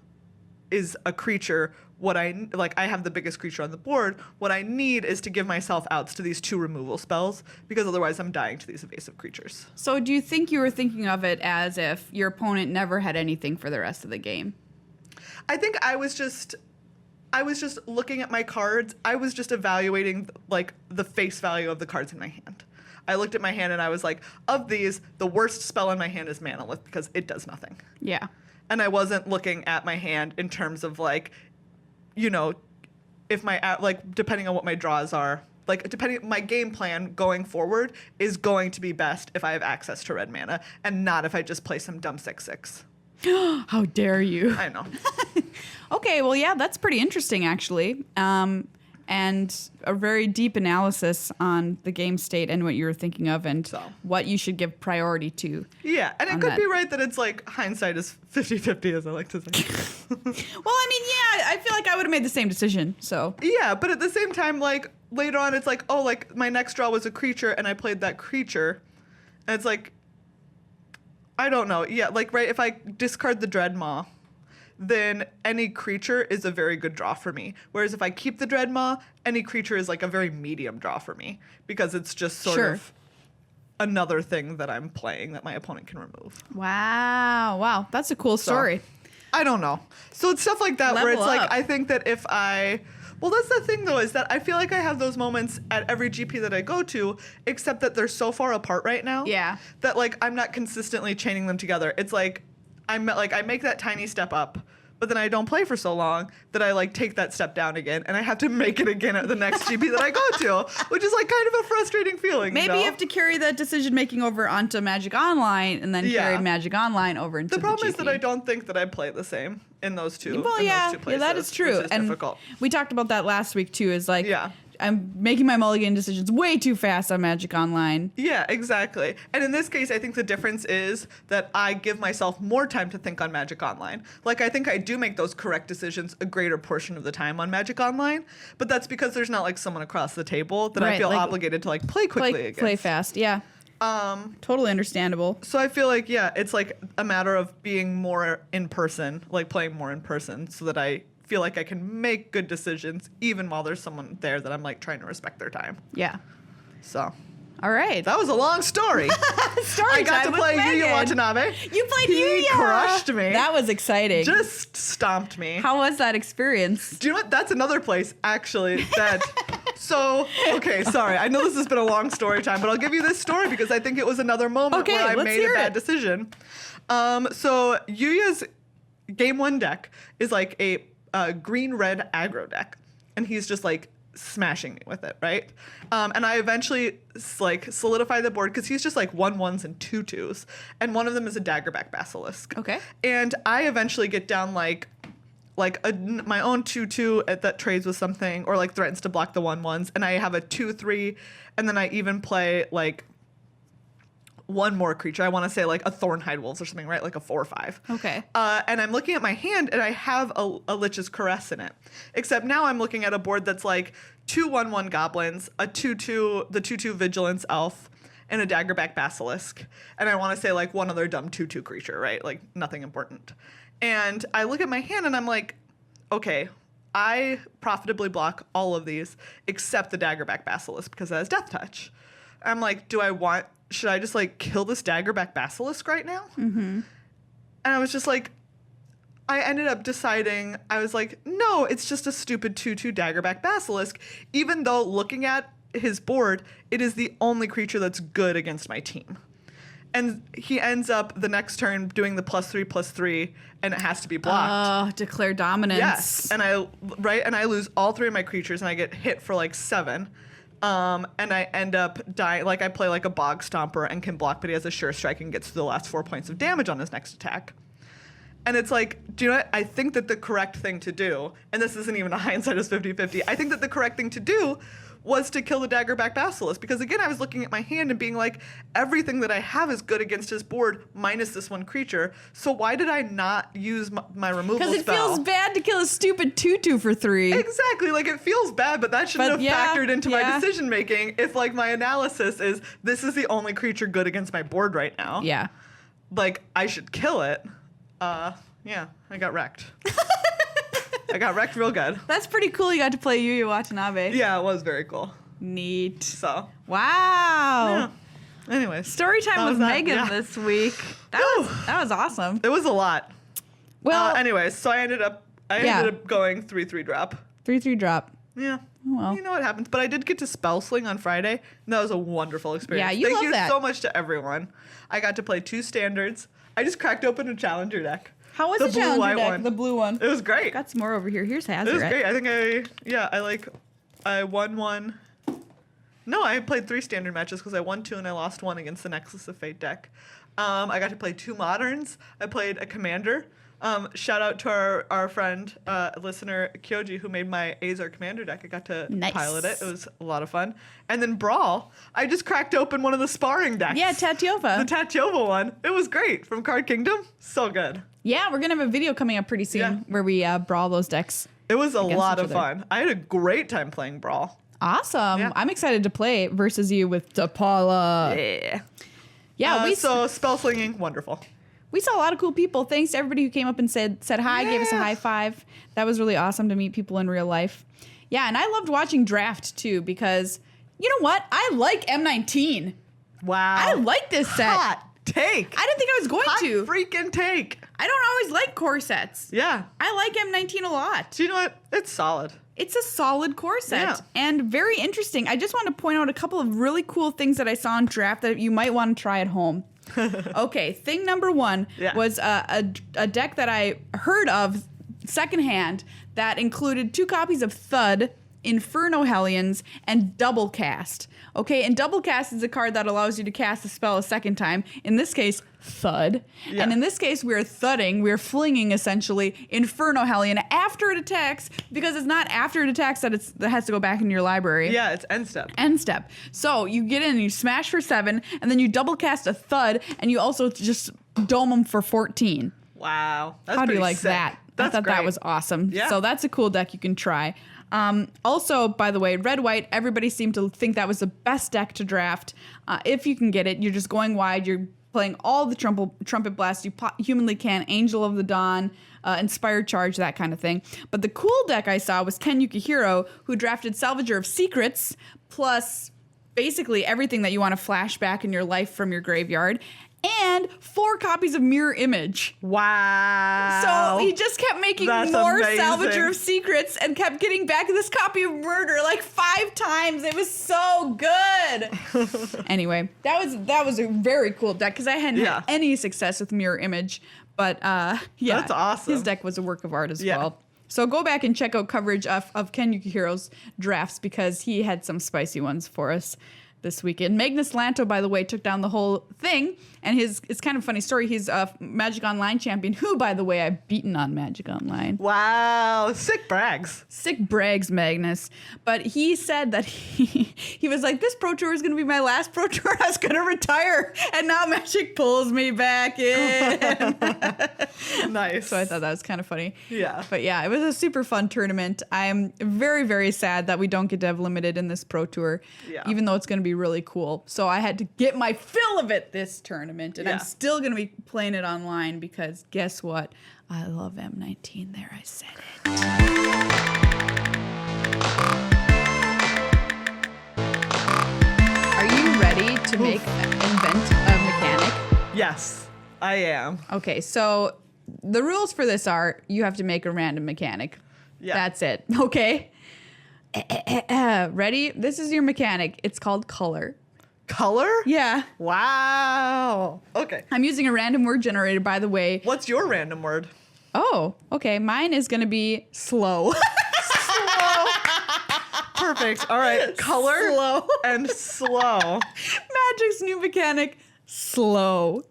is a creature. I have the biggest creature on the board. What I need is to give myself outs to these 2 removal spells, because otherwise I'm dying to these evasive creatures. So do you think you were thinking of it as if your opponent never had anything for the rest of the game? I think I was just looking at my cards. I was just evaluating, like, the face value of the cards in my hand. I looked at my hand and I was like, of these, the worst spell in my hand is Manalith because it does nothing. Yeah. And I wasn't looking at my hand in terms of, like, if my, like, depending on what my draws are, like depending, my game plan going forward is going to be best if I have access to red mana and not if I just play some dumb 6/6. How dare you? I know. Okay, well, yeah, that's pretty interesting, actually. And a very deep analysis on the game state and what you were thinking of and what you should give priority to. Yeah, and it could be right that it's like hindsight is 50-50, as I like to say. Well, I mean, yeah, I feel like I would have made the same decision, so. Yeah, but at the same time, like, later on, it's like, oh, like, my next draw was a creature, and I played that creature. And it's like, I don't know. Yeah, like, right, if I discard the Dreadmaw, then any creature is a very good draw for me. Whereas if I keep the Dreadmaw, any creature is like a very medium draw for me because it's just sort of another thing that I'm playing that my opponent can remove. Wow. That's a cool story. I don't know. So it's stuff like that where it's Level like, up. I think that if well, that's the thing though, is that I feel like I have those moments at every GP that I go to, except that they're so far apart right now. Yeah. That like, I'm not consistently chaining them together. It's like, I make that tiny step up, but then I don't play for so long that I like take that step down again, and I have to make it again at the next GP that I go to, which is like kind of a frustrating feeling. Maybe you have to carry that decision making over onto Magic Online and then carry Magic Online over into the problem is GP. that I don't think that I play the same in those two. Well, in those two places, that is true. Which is and difficult. we talked about that last week too. Is like, I'm making my mulligan decisions way too fast on Magic Online. Yeah, exactly. And in this case, I think the difference is that I give myself more time to think on Magic Online. Like, I think I do make those correct decisions a greater portion of the time on Magic Online, but that's because there's not like someone across the table that I feel like, obligated to like play quickly against. Play fast, yeah. Totally understandable. So I feel like, it's like a matter of being more in person, like playing more in person, so that I feel like I can make good decisions even while there's someone there that I'm like trying to respect their time. Yeah. So. All right. That was a long story. I got to play Yuya Watanabe. You played Yuya. He crushed me. That was exciting. Just stomped me. How was that experience? Do you know what? That's another place, actually, that... So, okay, sorry. I know this has been a long story time, but I'll give you this story because I think it was another moment where I made a bad decision. So Yuya's game 1 deck is like a green-red aggro deck, and he's just like smashing me with it, right? And I eventually like solidify the board because he's just like 1/1s and 2/2s, and one of them is a Daggerback Basilisk. Okay. And I eventually get down like my own 2/2 that trades with something or like threatens to block the 1/1s, and I have a 2/3, and then I even play like one more creature. I want to say like a Thornhide Wolves or something, right? Like a 4/5. Okay. And I'm looking at my hand and I have a Lich's Caress in it. Except now I'm looking at a board that's like 2 1/1 goblins, a 2/2, the 2/2 Vigilance Elf, and a Daggerback Basilisk. And I want to say like one other dumb 2/2 creature, right? Like nothing important. And I look at my hand and I'm like, okay, I profitably block all of these except the Daggerback Basilisk because it has Death Touch. I'm like, should I just like kill this Daggerback Basilisk right now? Mm-hmm. And I was just like, I ended up deciding, I was like, no, it's just a stupid 2/2 Daggerback Basilisk, even though looking at his board, it is the only creature that's good against my team. And he ends up the next turn doing the +3/+3, and it has to be blocked. Declare dominance. Yes, and I lose all 3 of my creatures, and I get hit for like 7. And I end up dying. Like I play like a Bog Stomper and can block, but he has a Sure Strike and gets to the last 4 points of damage on his next attack. And it's like, do you know what? I think that the correct thing to do, and this isn't even a hindsight is 50-50, I think that the correct thing to do was to kill the Daggerback Basilisk. Because again, I was looking at my hand and being like, everything that I have is good against his board minus this one creature. So why did I not use my removal spell? Because it feels bad to kill a stupid 2/2 for 3. Exactly. Like it feels bad, but that shouldn't have factored into my decision making if like my analysis is this is the only creature good against my board right now. Yeah. Like I should kill it. I got wrecked. I got wrecked real good. That's pretty cool. You got to play Yuya Watanabe. Yeah, it was very cool. Neat. So. Wow. Yeah. Anyways. Story time with Megan this week. That was awesome. It was a lot. Well. Anyways, so I ended up going 3/3 drop. 3/3 drop. Yeah. Oh, well. You know what happens. But I did get to Spell Sling on Friday, and that was a wonderful experience. Yeah, Thank you that. so much to everyone. I got to play 2 standards. I just cracked open a Challenger deck. How was the Challenger deck? The blue one. It was great. Got some more over here. Here's Hazard. It was great. I think I won one. No, I played 3 standard matches because I won 2 and I lost 1 against the Nexus of Fate deck. I got to play 2 moderns. I played a commander. Shout out to our friend, listener Kyoji, who made my Azar commander deck. I got to pilot it. It was a lot of fun. And then Brawl, I just cracked open one of the sparring decks. Yeah, Tatiova. The Tatiova one. It was great. From Card Kingdom. So good. Yeah, we're going to have a video coming up pretty soon where we brawl those decks. It was a lot of fun. I had a great time playing Brawl. Awesome. Yeah. I'm excited to play versus you with DePaula. Yeah. Yeah, so spell slinging, wonderful. We saw a lot of cool people. Thanks to everybody who came up and said hi, gave us a high five. That was really awesome to meet people in real life. Yeah, and I loved watching Draft too because, you know what? I like M19. Wow. I like this set. Hot take. I didn't think I was going Hot to. freaking take. I don't always like core sets. Yeah. I like M19 a lot. Do you know what? It's solid. It's a solid core set Yeah. and very interesting. I just want to point out a couple of really cool things that I saw in Draft that you might want to try at home. Okay, thing number 1 was a deck that I heard of secondhand that included 2 copies of Thud, Inferno Hellions, and Double Cast. Okay, and Double Cast is a card that allows you to cast a spell a second time. In this case, Thud. Yeah. And in this case, we're thudding, we're flinging essentially Inferno Hellion after it attacks, because it's not after it attacks that has to go back into your library. Yeah, it's end step. End step. So you get in and you smash for 7, and then you double cast a Thud, and you also just dome them for 14. Wow. That's How do you pretty like sick. that? That's I thought great. that was awesome. Yeah. So that's a cool deck you can try. Also, by the way, red-white, everybody seemed to think that was the best deck to draft. If you can get it, you're just going wide. You're playing all the trumpet blasts you humanly can, Angel of the Dawn, Inspired Charge, that kind of thing. But the cool deck I saw was Ken Yukihiro, who drafted Salvager of Secrets, plus basically everything that you want to flash back in your life from your graveyard, and 4 copies of Mirror Image. Wow. So he just kept making That's more amazing. Salvager of Secrets and kept getting back this copy of Murder like 5 times. It was so good. Anyway, that was a very cool deck because I hadn't had any success with Mirror Image. But yeah, That's awesome. His deck was a work of art as well. So go back and check out coverage of Ken Yukihiro's drafts because he had some spicy ones for us this weekend. Magnus Lanto, by the way, took down the whole thing, and it's kind of a funny story. He's a Magic Online champion, who, by the way, I've beaten on Magic Online. Wow, sick brags. Sick brags, Magnus. But he said that he was like, this Pro Tour is going to be my last Pro Tour. I was going to retire, and now Magic pulls me back in. Nice. So I thought that was kind of funny. Yeah. But yeah, it was a super fun tournament. I am very, very sad that we don't get to have limited in this Pro Tour, even though it's going to be really cool. So I had to get my fill of it this tournament, and I'm still going to be playing it online because guess what? I love M19. There, I said it. Are you ready to invent a mechanic? Yes, I am. Okay, so the rules for this are you have to make a random mechanic. Yeah. That's it. Okay. Ready? This is your mechanic. It's called color. Color? Yeah. Wow. Okay. I'm using a random word generator, by the way. What's your random word? Oh, okay. Mine is going to be slow. Slow. Perfect. All right. Color Slow. and slow. Magic's new mechanic, slow.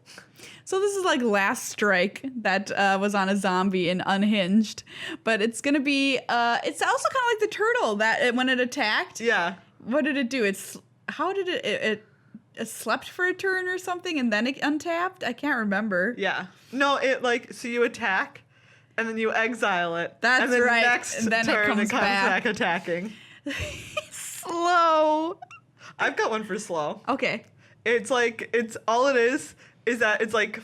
So this is like Last Strike that was on a zombie in Unhinged. But it's going to be, it's also kind of like the turtle that when it attacked. Yeah. What did it do? How did it slept for a turn or something and then it untapped? I can't remember. Yeah. No, so you attack and then you exile it. That's and then right. Next And then it turn comes back attacking. Slow. I've got one for slow. Okay. It's all it is that it's like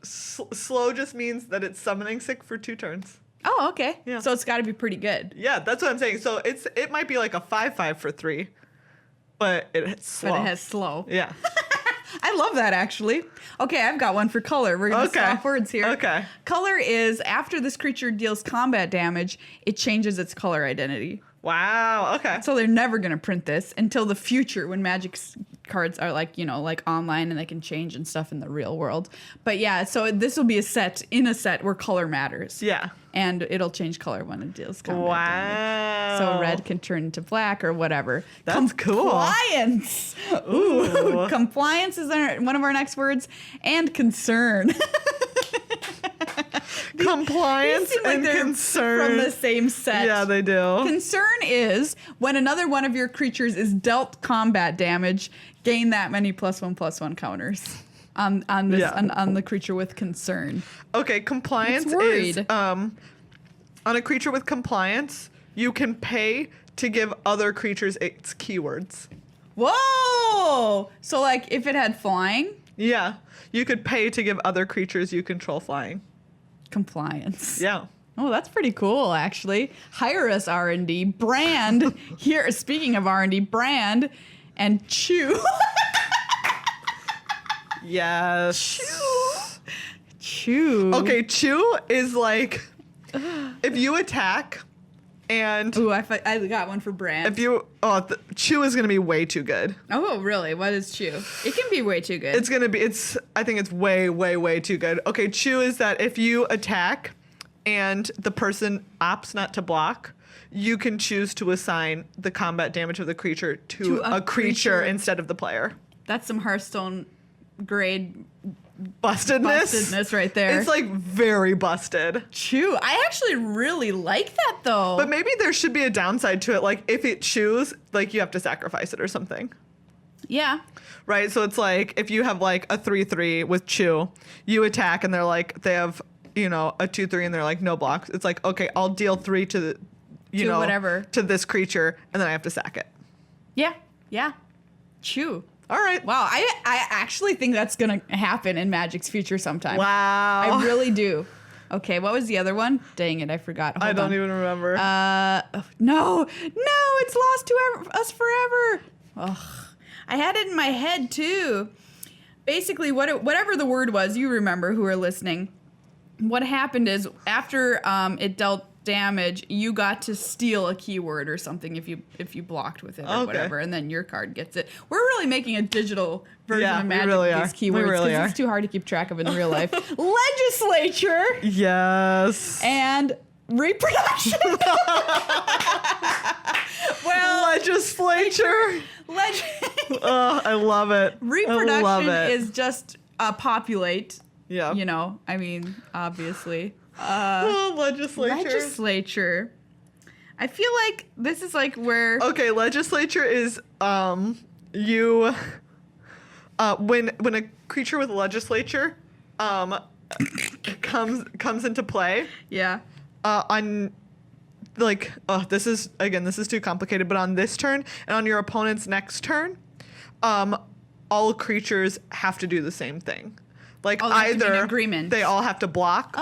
slow just means that it's summoning sick for 2 turns. Oh, okay. Yeah. So it's got to be pretty good. Yeah, that's what I'm saying. So it might be like a 5/5 for 3, but it's slow. But it has slow. Yeah. I love that, actually. Okay, I've got one for color. We're going to swap words here. Okay. Color is after this creature deals combat damage, it changes its color identity. Wow. Okay. So they're never going to print this until the future when Magic's cards are like online and they can change and stuff in the real world. But yeah, so this will be a set where color matters. Yeah. And it'll change color when it deals combat damage. Wow. So red can turn into black or whatever. That's cool. Compliance. Ooh. Compliance is one of our next words. And concern. Compliance These seem like and they're concern. from the same set. Yeah, they do. Concern is when another one of your creatures is dealt combat damage, gain that many +1/+1 counters on the creature with concern. Okay, compliance It's worried. is on a creature with compliance, you can pay to give other creatures its keywords. Whoa! So like if it had flying, Yeah, you could pay to give other creatures you control flying. compliance. Yeah. Oh, that's pretty cool, actually. Hire us, R&D. Brand. Here, speaking of R&D, brand and chew. Yes. Chew. Okay, chew is like if you attack and Ooh, I got one for brand. if you chew is gonna be way too good. Oh, really? What is chew? It can be way too good. I think it's way, way, way too good. Okay, chew is that if you attack and the person opts not to block, you can choose to assign the combat damage of the creature to a creature instead of the player. That's some Hearthstone grade Bustedness right there. It's like very busted. Chew. I actually really like that though. But maybe there should be a downside to it. Like if it chews, like you have to sacrifice it or something. Yeah. Right? So it's like if you have like a 3/3 with chew, you attack and they have, a 2/3 and they're like no blocks. It's like, okay, I'll deal 3 to the whatever. to this creature and then I have to sack it. Yeah. Yeah. Chew. All right. Wow. I actually think that's going to happen in Magic's future sometime. Wow. I really do. Okay, what was the other one? Dang it, I forgot. Hold I don't on. even remember. No, it's lost to us forever. Ugh. I had it in my head too. Basically, whatever the word was, you remember who are listening. What happened is after it dealt damage, you got to steal a keyword or something if you blocked with it or whatever, and then your card gets it. We're really making a digital version of Magic with these keywords because it's too hard to keep track of in real life. Legislature. Yes. And reproduction. Well, legislature. I love it. Reproduction I love it. is just populate. Yeah. Obviously. Legislature. I feel like this is like where. Okay, legislature is you when a creature with legislature comes into play. Yeah. On like this is too complicated, but on this turn and on your opponent's next turn, all creatures have to do the same thing. Like either they all have to block.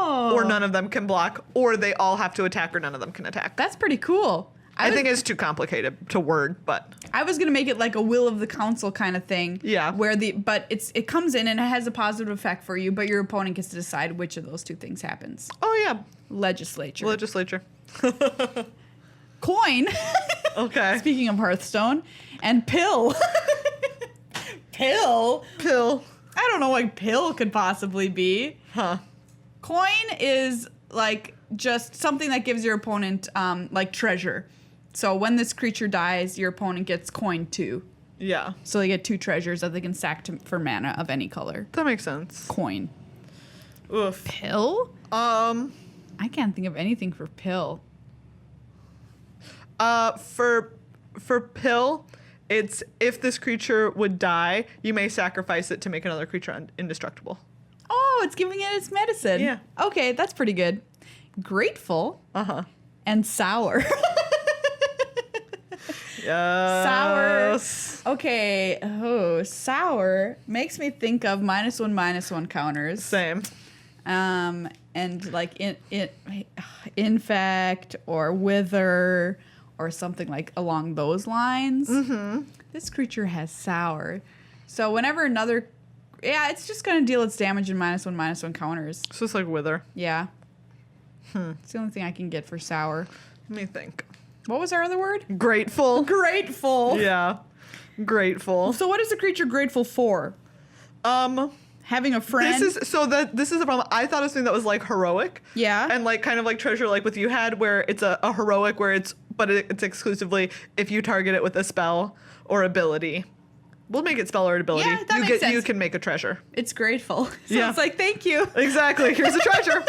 Or none of them can block, or they all have to attack, or none of them can attack. That's pretty cool. I think it's too complicated to word, but I was gonna make it like a will of the council kind of thing. Yeah. But it comes in and it has a positive effect for you, but your opponent gets to decide which of those two things happens. Oh yeah, legislature. Coin. Okay. Speaking of Hearthstone, and pill. Pill. I don't know what pill could possibly be. Huh. Coin is like just something that gives your opponent like treasure. So when this creature dies, your opponent gets coin 2. Yeah. So they get 2 treasures that they can sack for mana of any color. That makes sense. Coin. Oof. Pill? I can't think of anything for pill. For pill, it's if this creature would die, you may sacrifice it to make another creature indestructible. Oh, it's giving it its medicine. Yeah. Okay, that's pretty good. Grateful. Uh-huh. And sour. Yes. Sour. Okay. Oh, sour makes me think of -1/-1 counters. Same. And like infect or wither or something like along those lines. Mm-hmm. This creature has sour. So whenever it's just going to deal its damage in -1/-1 counters. It's just like wither. Yeah. It's the only thing I can get for sour. Let me think. What was our other word? Grateful. Grateful. Yeah. Grateful. So what is the creature grateful for? having a friend. This is the problem. I thought it was something that was like heroic. Yeah. And like kind of like treasure, like with you had, where it's a heroic, where it's exclusively if you target it with a spell or ability. We'll make it spell or ability. Yeah, that makes sense. You can make a treasure. It's grateful. So Yeah. it's like, thank you. Exactly. Here's a treasure.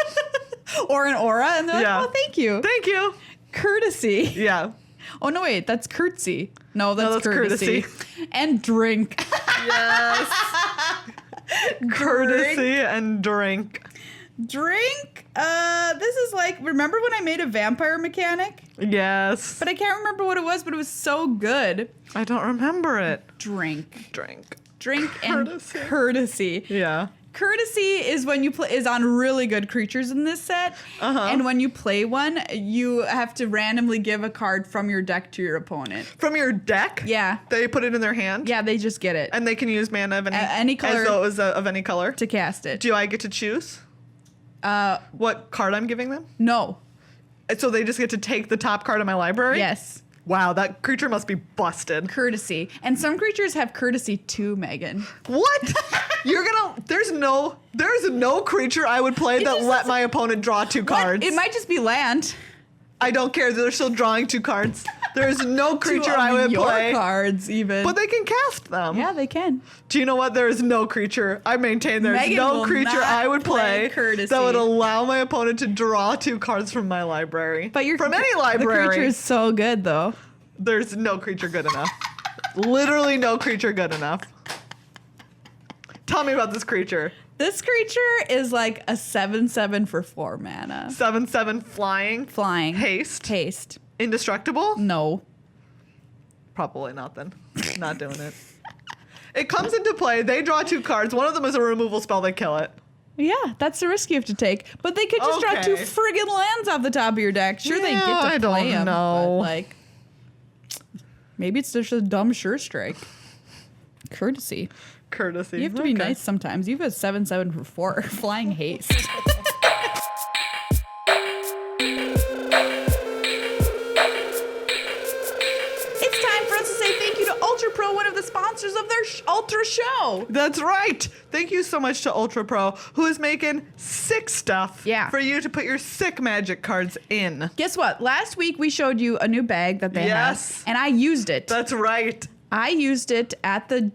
Or an aura, and they're Yeah. like, oh, thank you. Thank you. Courtesy. Yeah. Oh, no, wait, that's curtsy. No, that's courtesy. And drink. Yes. Courtesy and drink. Drink. This is like, remember when I made a vampire mechanic? Yes. But I can't remember what it was, but it was so good. I don't remember it. Drink. Drink. Drink Courtesy. and courtesy. Yeah. Courtesy is when you play is on really good creatures in this set, and when you play one, you have to randomly give a card from your deck to your opponent. From your deck? Yeah, They put it in their hand? yeah, they just get it And they can use mana of any color as though it was of any color? to cast it. Do I get to choose what card I'm giving them? No, So they just get to take the top card of my library? yes, Wow, that creature must be busted. courtesy, and some creatures have courtesy too, Megan. What? There's no creature I would play that just let doesn't- my opponent draw two cards. It might just be land. I don't care. They're still drawing two cards. There's no creature Two I of would your play. cards even. But they can cast them. yeah, they can. Do you know what? There is no creature. I maintain there's Megan no will creature not I would play play courtesy. that would allow my opponent to draw two cards from my library. But from any library. The creature is so good, though. There's no creature good enough. Literally no creature good enough. Tell me about this creature. This creature is like a 7/7 for 4 mana. 7/7 flying. Flying. Haste. Haste. Indestructible? No. Probably not then. Not doing it. It comes into play. They draw two cards. One of them is a removal spell. They kill it. Yeah, that's the risk you have to take. But they could just draw two Okay. friggin' lands off the top of your deck. Sure, they Yeah, get to I play don't them. know. But like, maybe it's just a dumb sure strike. Courtesy. Courtesy. You have to be Okay. nice sometimes. You've got 7/7 for 4. Flying haste. It's time for us to say thank you to Ultra Pro, one of the sponsors of their Ultra Show. That's right. Thank you so much to Ultra Pro, who is making sick stuff Yeah. for you to put your sick magic cards in. Guess what? Last week we showed you a new bag that they Yes. have, and I used it. That's right. I used it at the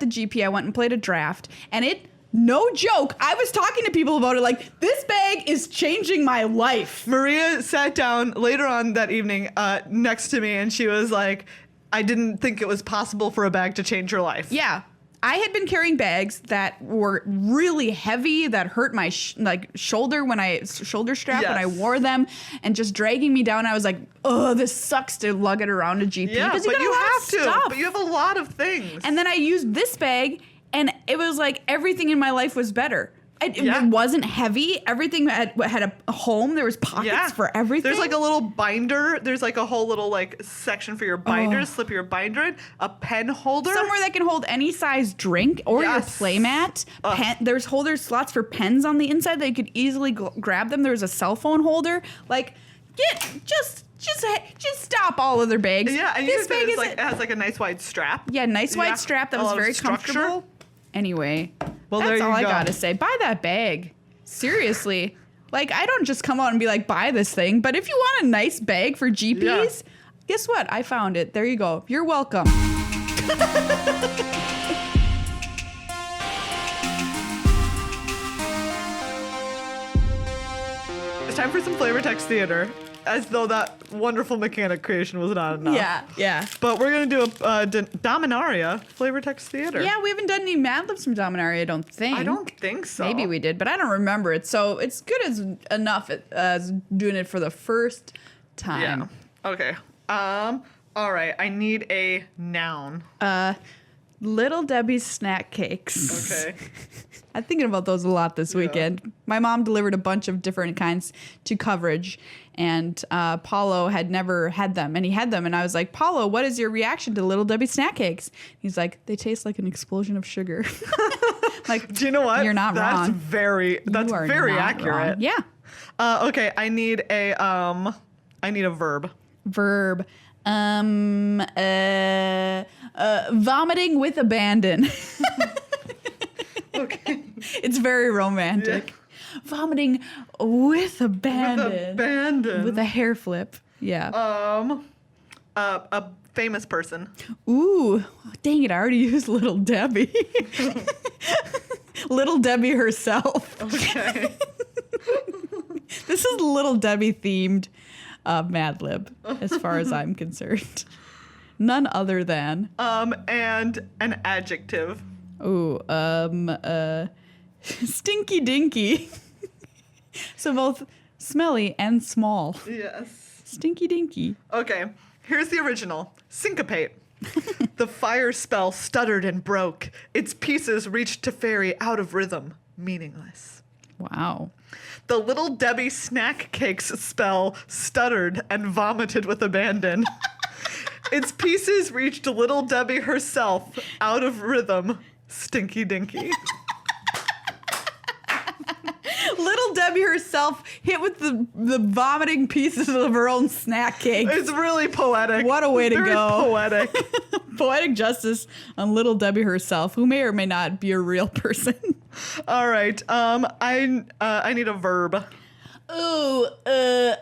GP. I went and played a draft, and it, no joke, I was talking to people about it like, this bag is changing my life. Maria sat down later on that evening next to me, and she was like, I didn't think it was possible for a bag to change your life. Yeah. I had been carrying bags that were really heavy, that hurt my shoulder strap when I Yes. wore them, and just dragging me down. I was like, oh, this sucks to lug it around a GP. Yeah, because but got a you lot of have to. stuff. But you have a lot of things. And then I used this bag, and it was like everything in my life was better. Yeah. It wasn't heavy. Everything had a home. There was pockets for everything. There's like a little binder. There's like a whole little like section for your binders. Slip your binder in. A pen holder. somewhere that can hold any size drink or Yes. your playmat. There's slots for pens on the inside that you could easily grab them. There's a cell phone holder. Like, just stop all other bags. Yeah, and this bag is it has like a nice wide strap. nice Yeah, wide strap that a was lot of very structure. comfortable. Anyway, Well, that's there all you I go. gotta say. Buy that bag. Seriously. Like, I don't just come out and be like, buy this thing. But if you want a nice bag for GPs, guess what? I found it. There you go. You're welcome. It's time for some Flavor Text Theater. As though that wonderful mechanic creation was not enough. Yeah. But we're going to do a Dominaria Flavor Text Theater. Yeah, we haven't done any MadLibs from Dominaria, I don't think. I don't think so. Maybe we did, but I don't remember it. So it's good as enough as doing it for the first time. Yeah. Okay. All right. I need a noun. Little Debbie's snack cakes. Okay. I'm thinking about those a lot this weekend. My mom delivered a bunch of different kinds to coverage, and Paulo had never had them, and he had them, and I was like, Paulo, what is your reaction to Little Debbie snack cakes? He's like, they taste like an explosion of sugar. Like, Do you know what? You're not that's wrong. That's You are very not accurate. wrong. Yeah. Okay. I need a verb. Verb. Vomiting with abandon. Okay. It's very romantic. Yeah. Vomiting with abandon. With abandon. With a hair flip. Yeah. A famous person. Ooh, dang it! I already used Little Debbie. Little Debbie herself. Okay. This is Little Debbie themed Mad Lib, as far as I'm concerned. None other than. And an adjective. Ooh, stinky dinky. So both smelly and small. Yes. Stinky dinky. Okay, here's the original. Syncopate. The fire spell stuttered and broke. Its pieces reached to fairy out of rhythm, meaningless. Wow. The Little Debbie snack cakes spell stuttered and vomited with abandon. Its pieces reached Little Debbie herself out of rhythm, stinky dinky. Little Debbie herself hit with the vomiting pieces of her own snack cake. It's really poetic. What a way to Very go. Poetic. Poetic justice on Little Debbie herself, who may or may not be a real person. All right. I need a verb. Ooh, an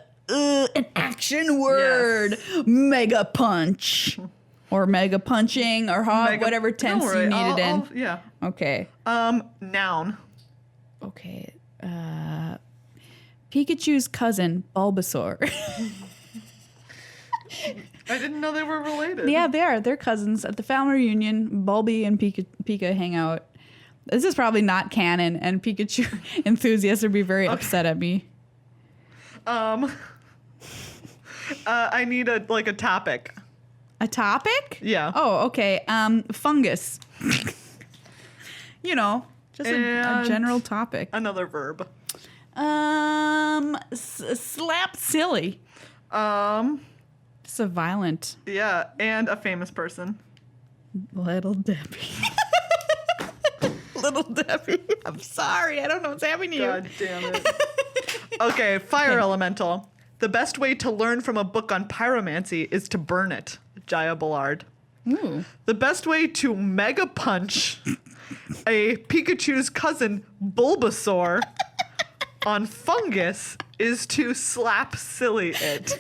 action word. Yes. Mega punch. Or mega punching, or whatever tense you need it in. Yeah. Okay. Noun. Okay. Pikachu's cousin, Bulbasaur. I didn't know they were related. Yeah, they are. They're cousins. At the family reunion, Bulby and Pika hang out. This is probably not canon, and Pikachu enthusiasts would be very upset at me. I need a topic. A topic? Yeah. Oh, okay. Fungus. Just a general topic. Another verb. Slap silly. It's a violent. Yeah, and a famous person. Little Debbie. Little Debbie. I'm sorry. I don't know what's happening to you. God damn it. Okay, fire elemental. The best way to learn from a book on pyromancy is to burn it. Jaya Ballard. Ooh. The best way to mega punch a Pikachu's cousin Bulbasaur on fungus is to slap silly it.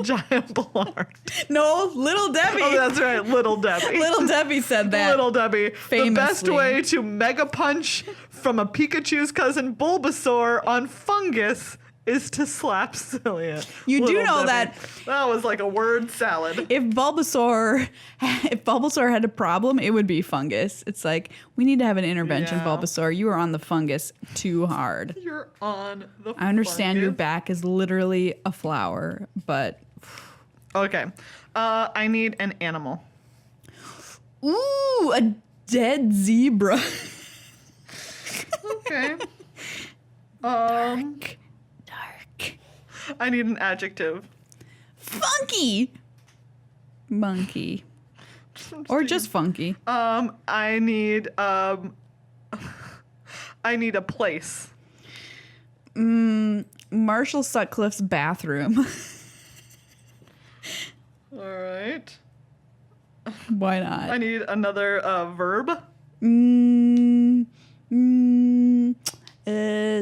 Jaya Ballard. No, Little Debbie. Oh, that's right, Little Debbie. Little Debbie said that. Little Debbie. Famously. The best way to mega punch from a Pikachu's cousin Bulbasaur on fungus is to slap silly it. You Little do know Debbie. that That was like a word salad. if Bulbasaur had a problem, it would be fungus. It's like, we need to have an intervention, Yeah. Bulbasaur. You are on the fungus too hard. You're on the I understand your fungus. back is literally a flower, but... Okay. I need an animal. Ooh, a dead zebra. Okay. Dark. I need an adjective. Funky. Monkey. Or just funky. I need a place. Marshall Sutcliffe's bathroom. All right. Why I not? need another verb.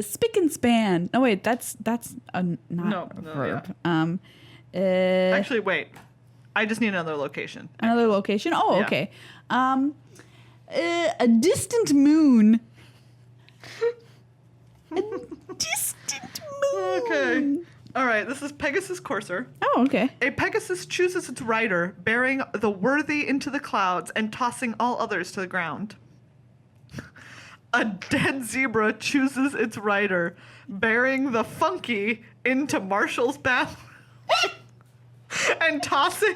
Spick and span. No, wait, that's not No, a no, verb. Actually, wait. I just need another location. Another location. Oh, Yeah. okay. A distant moon. A distant moon. Okay. All right. This is Pegasus Courser. Oh, okay. A Pegasus chooses its rider, bearing the worthy into the clouds and tossing all others to the ground. A dead zebra chooses its rider, bearing the funky into Marshall's bath and tossing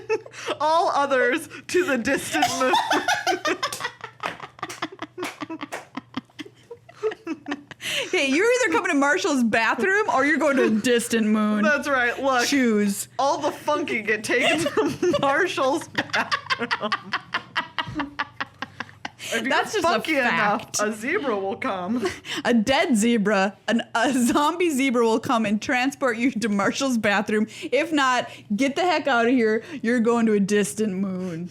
all others to the distant moon. Hey, you're either coming to Marshall's bathroom or you're going to a distant moon. That's right. Look, Choose. all the funky get taken to Marshall's bathroom. If you're That's just a funky fact. enough, a zebra will come. A dead zebra, a zombie zebra will come and transport you to Marshall's bathroom. If not, get the heck out of here. You're going to a distant moon.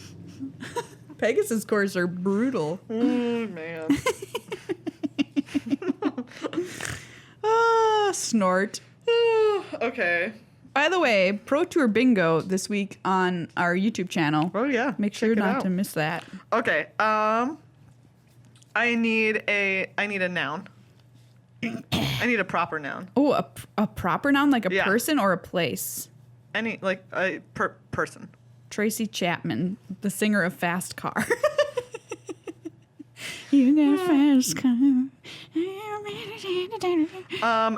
Pegasus cores are brutal. Man. Snort. Okay. By the way, Pro Tour Bingo this week on our YouTube channel. Oh yeah. Make sure Check it not out. to miss that. Okay. I need a noun. I need a proper noun. Oh, a proper noun, like a Yeah. person or a place? Any like a person. Tracy Chapman, the singer of Fast Car. You got a fast car.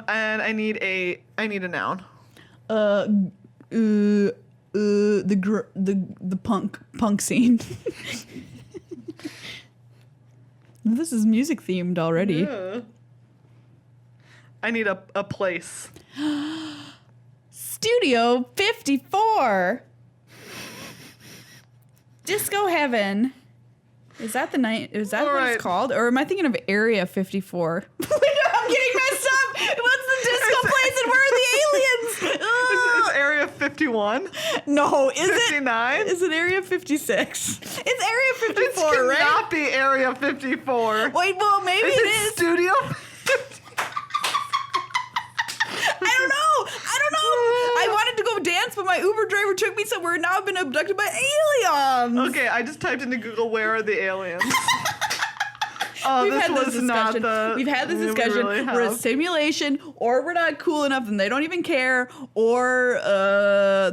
And I need a noun. The punk scene. This is music themed already. Yeah. I need a place. Studio 54. Disco Heaven. Is that the night? Is that All what right. it's called? Or am I thinking of Area 54? Wait, I'm getting messed up. What's the disco place and where are the aliens? Is Area 51? No, is 59? it? Is it Area 56? It's Area This 54, right? cannot be Area 54. Wait, well, maybe Is it it is. Studio? I don't know. I wanted to go dance, but my Uber driver took me somewhere, and now I've been abducted by aliens. Okay, I just typed into Google, where are the aliens? Oh, We've this had this was not discussion. the. We've had this we discussion. really We're a have. simulation, or we're not cool enough and they don't even care, or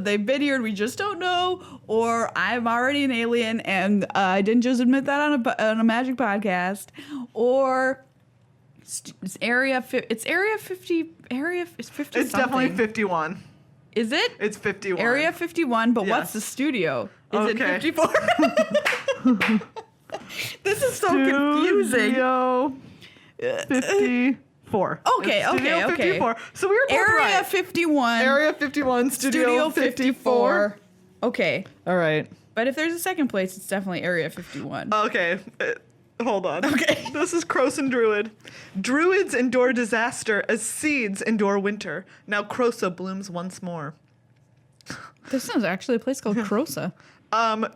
they've been here and we just don't know, or I'm already an alien and I didn't just admit that on a magic podcast, or it's Area 50. It's 50. It's 50. It's something. definitely 51. Is it? It's 51. Area 51, but Yes. what's the studio? Is it Okay. 54? This is so confusing. Studio 54. Okay, It's Studio okay. 54. So we were both Area right. 51. Area 51, Studio 54. Okay. All right. But if there's a second place, it's definitely Area 51. Okay. Hold on. Okay. This is Croson Druid. Druids endure disaster as seeds endure winter. Now Crosa blooms once more. This is actually a place called Crosa.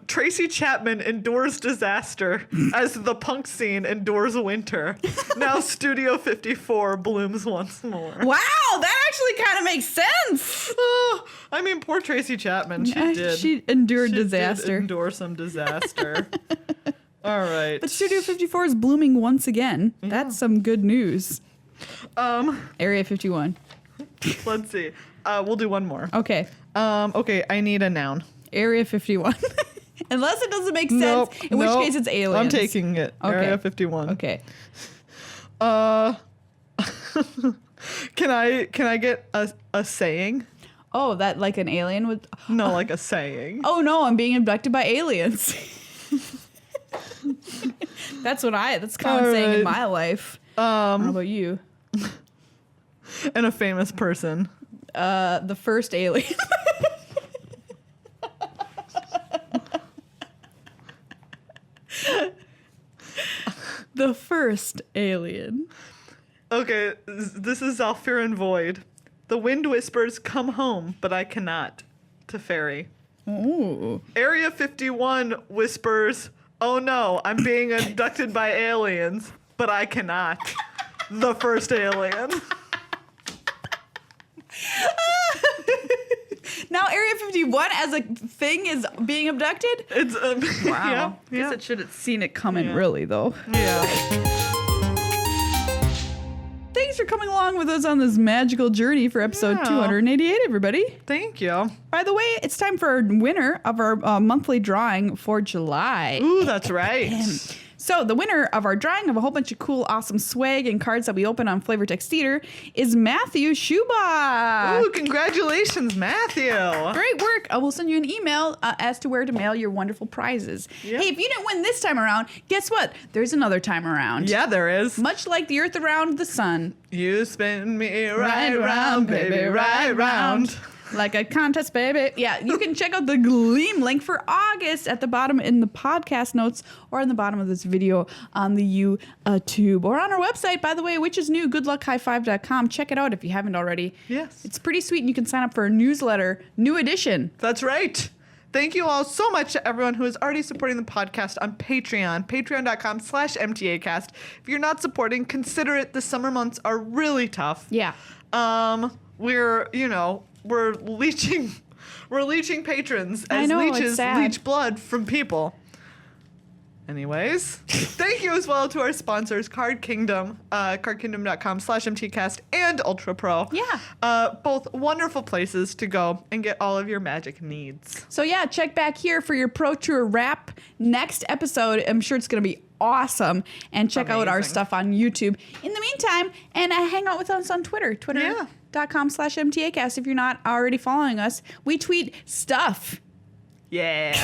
Tracy Chapman endures disaster as the punk scene endures winter. Now Studio 54 blooms once more. Wow, that actually kind of makes sense. Oh, I mean, poor Tracy Chapman. She did. She endured She did disaster. endure some disaster. All right. But Studio 54 is blooming once again. That's some good news. Area 51. Let's see. We'll do one more. Okay. Okay, I need a noun. Area 51. Unless it doesn't make sense, Nope, in which nope. case it's aliens. I'm taking it. Okay. Area 51. Okay. Can I get a saying? Oh, that like an alien would. No, like a saying. Oh no, I'm being abducted by aliens. That's common All saying in right. my life. How about you? And a famous person. The first alien. The first alien. Okay, this is Zalfirin Void. The wind whispers, "Come home," but I cannot. To Fairy. Ooh. Area 51 whispers, "Oh no, I'm being abducted by aliens, but I cannot." The first alien. Now Area 51 as a thing is being abducted? It's Wow. Yeah. Guess it should have seen it coming Yeah. really though. Yeah. Thanks for coming along with us on this magical journey for episode Yeah. 288, everybody. Thank you. By the way, it's time for our winner of our monthly drawing for July. Ooh, that's right. So the winner of our drawing of a whole bunch of cool, awesome swag and cards that we open on Flavor Text Theatre is Matthew Schuba. Ooh, congratulations, Matthew. Great work. I will send you an email as to where to mail your wonderful prizes. Yep. Hey, if you didn't win this time around, guess what? There's another time around. Yeah, there is. Much like the earth around the sun. You spin me right round, baby, right round. Like a contest, baby. Yeah, you can check out the Gleam link for August at the bottom in the podcast notes or in the bottom of this video on the YouTube or on our website, by the way, which is new, goodluckhighfive.com. Check it out if you haven't already. Yes. It's pretty sweet, and you can sign up for a newsletter, new edition. That's right. Thank you all so much to everyone who is already supporting the podcast on Patreon, patreon.com/MTAcast. If you're not supporting, consider it. The summer months are really tough. Yeah. We're leeching patrons as leeches leech blood from people. Anyways, thank you as well to our sponsors, Card Kingdom, cardkingdom.com/MTcast, and Ultra Pro. Yeah. Both wonderful places to go and get all of your Magic needs. So yeah, check back here for your Pro Tour wrap next episode. I'm sure it's going to be awesome. And check out our stuff on YouTube. In the meantime, and hang out with us on Twitter. Twitter.com/MTAcast if you're not already following us. We tweet stuff. Yeah.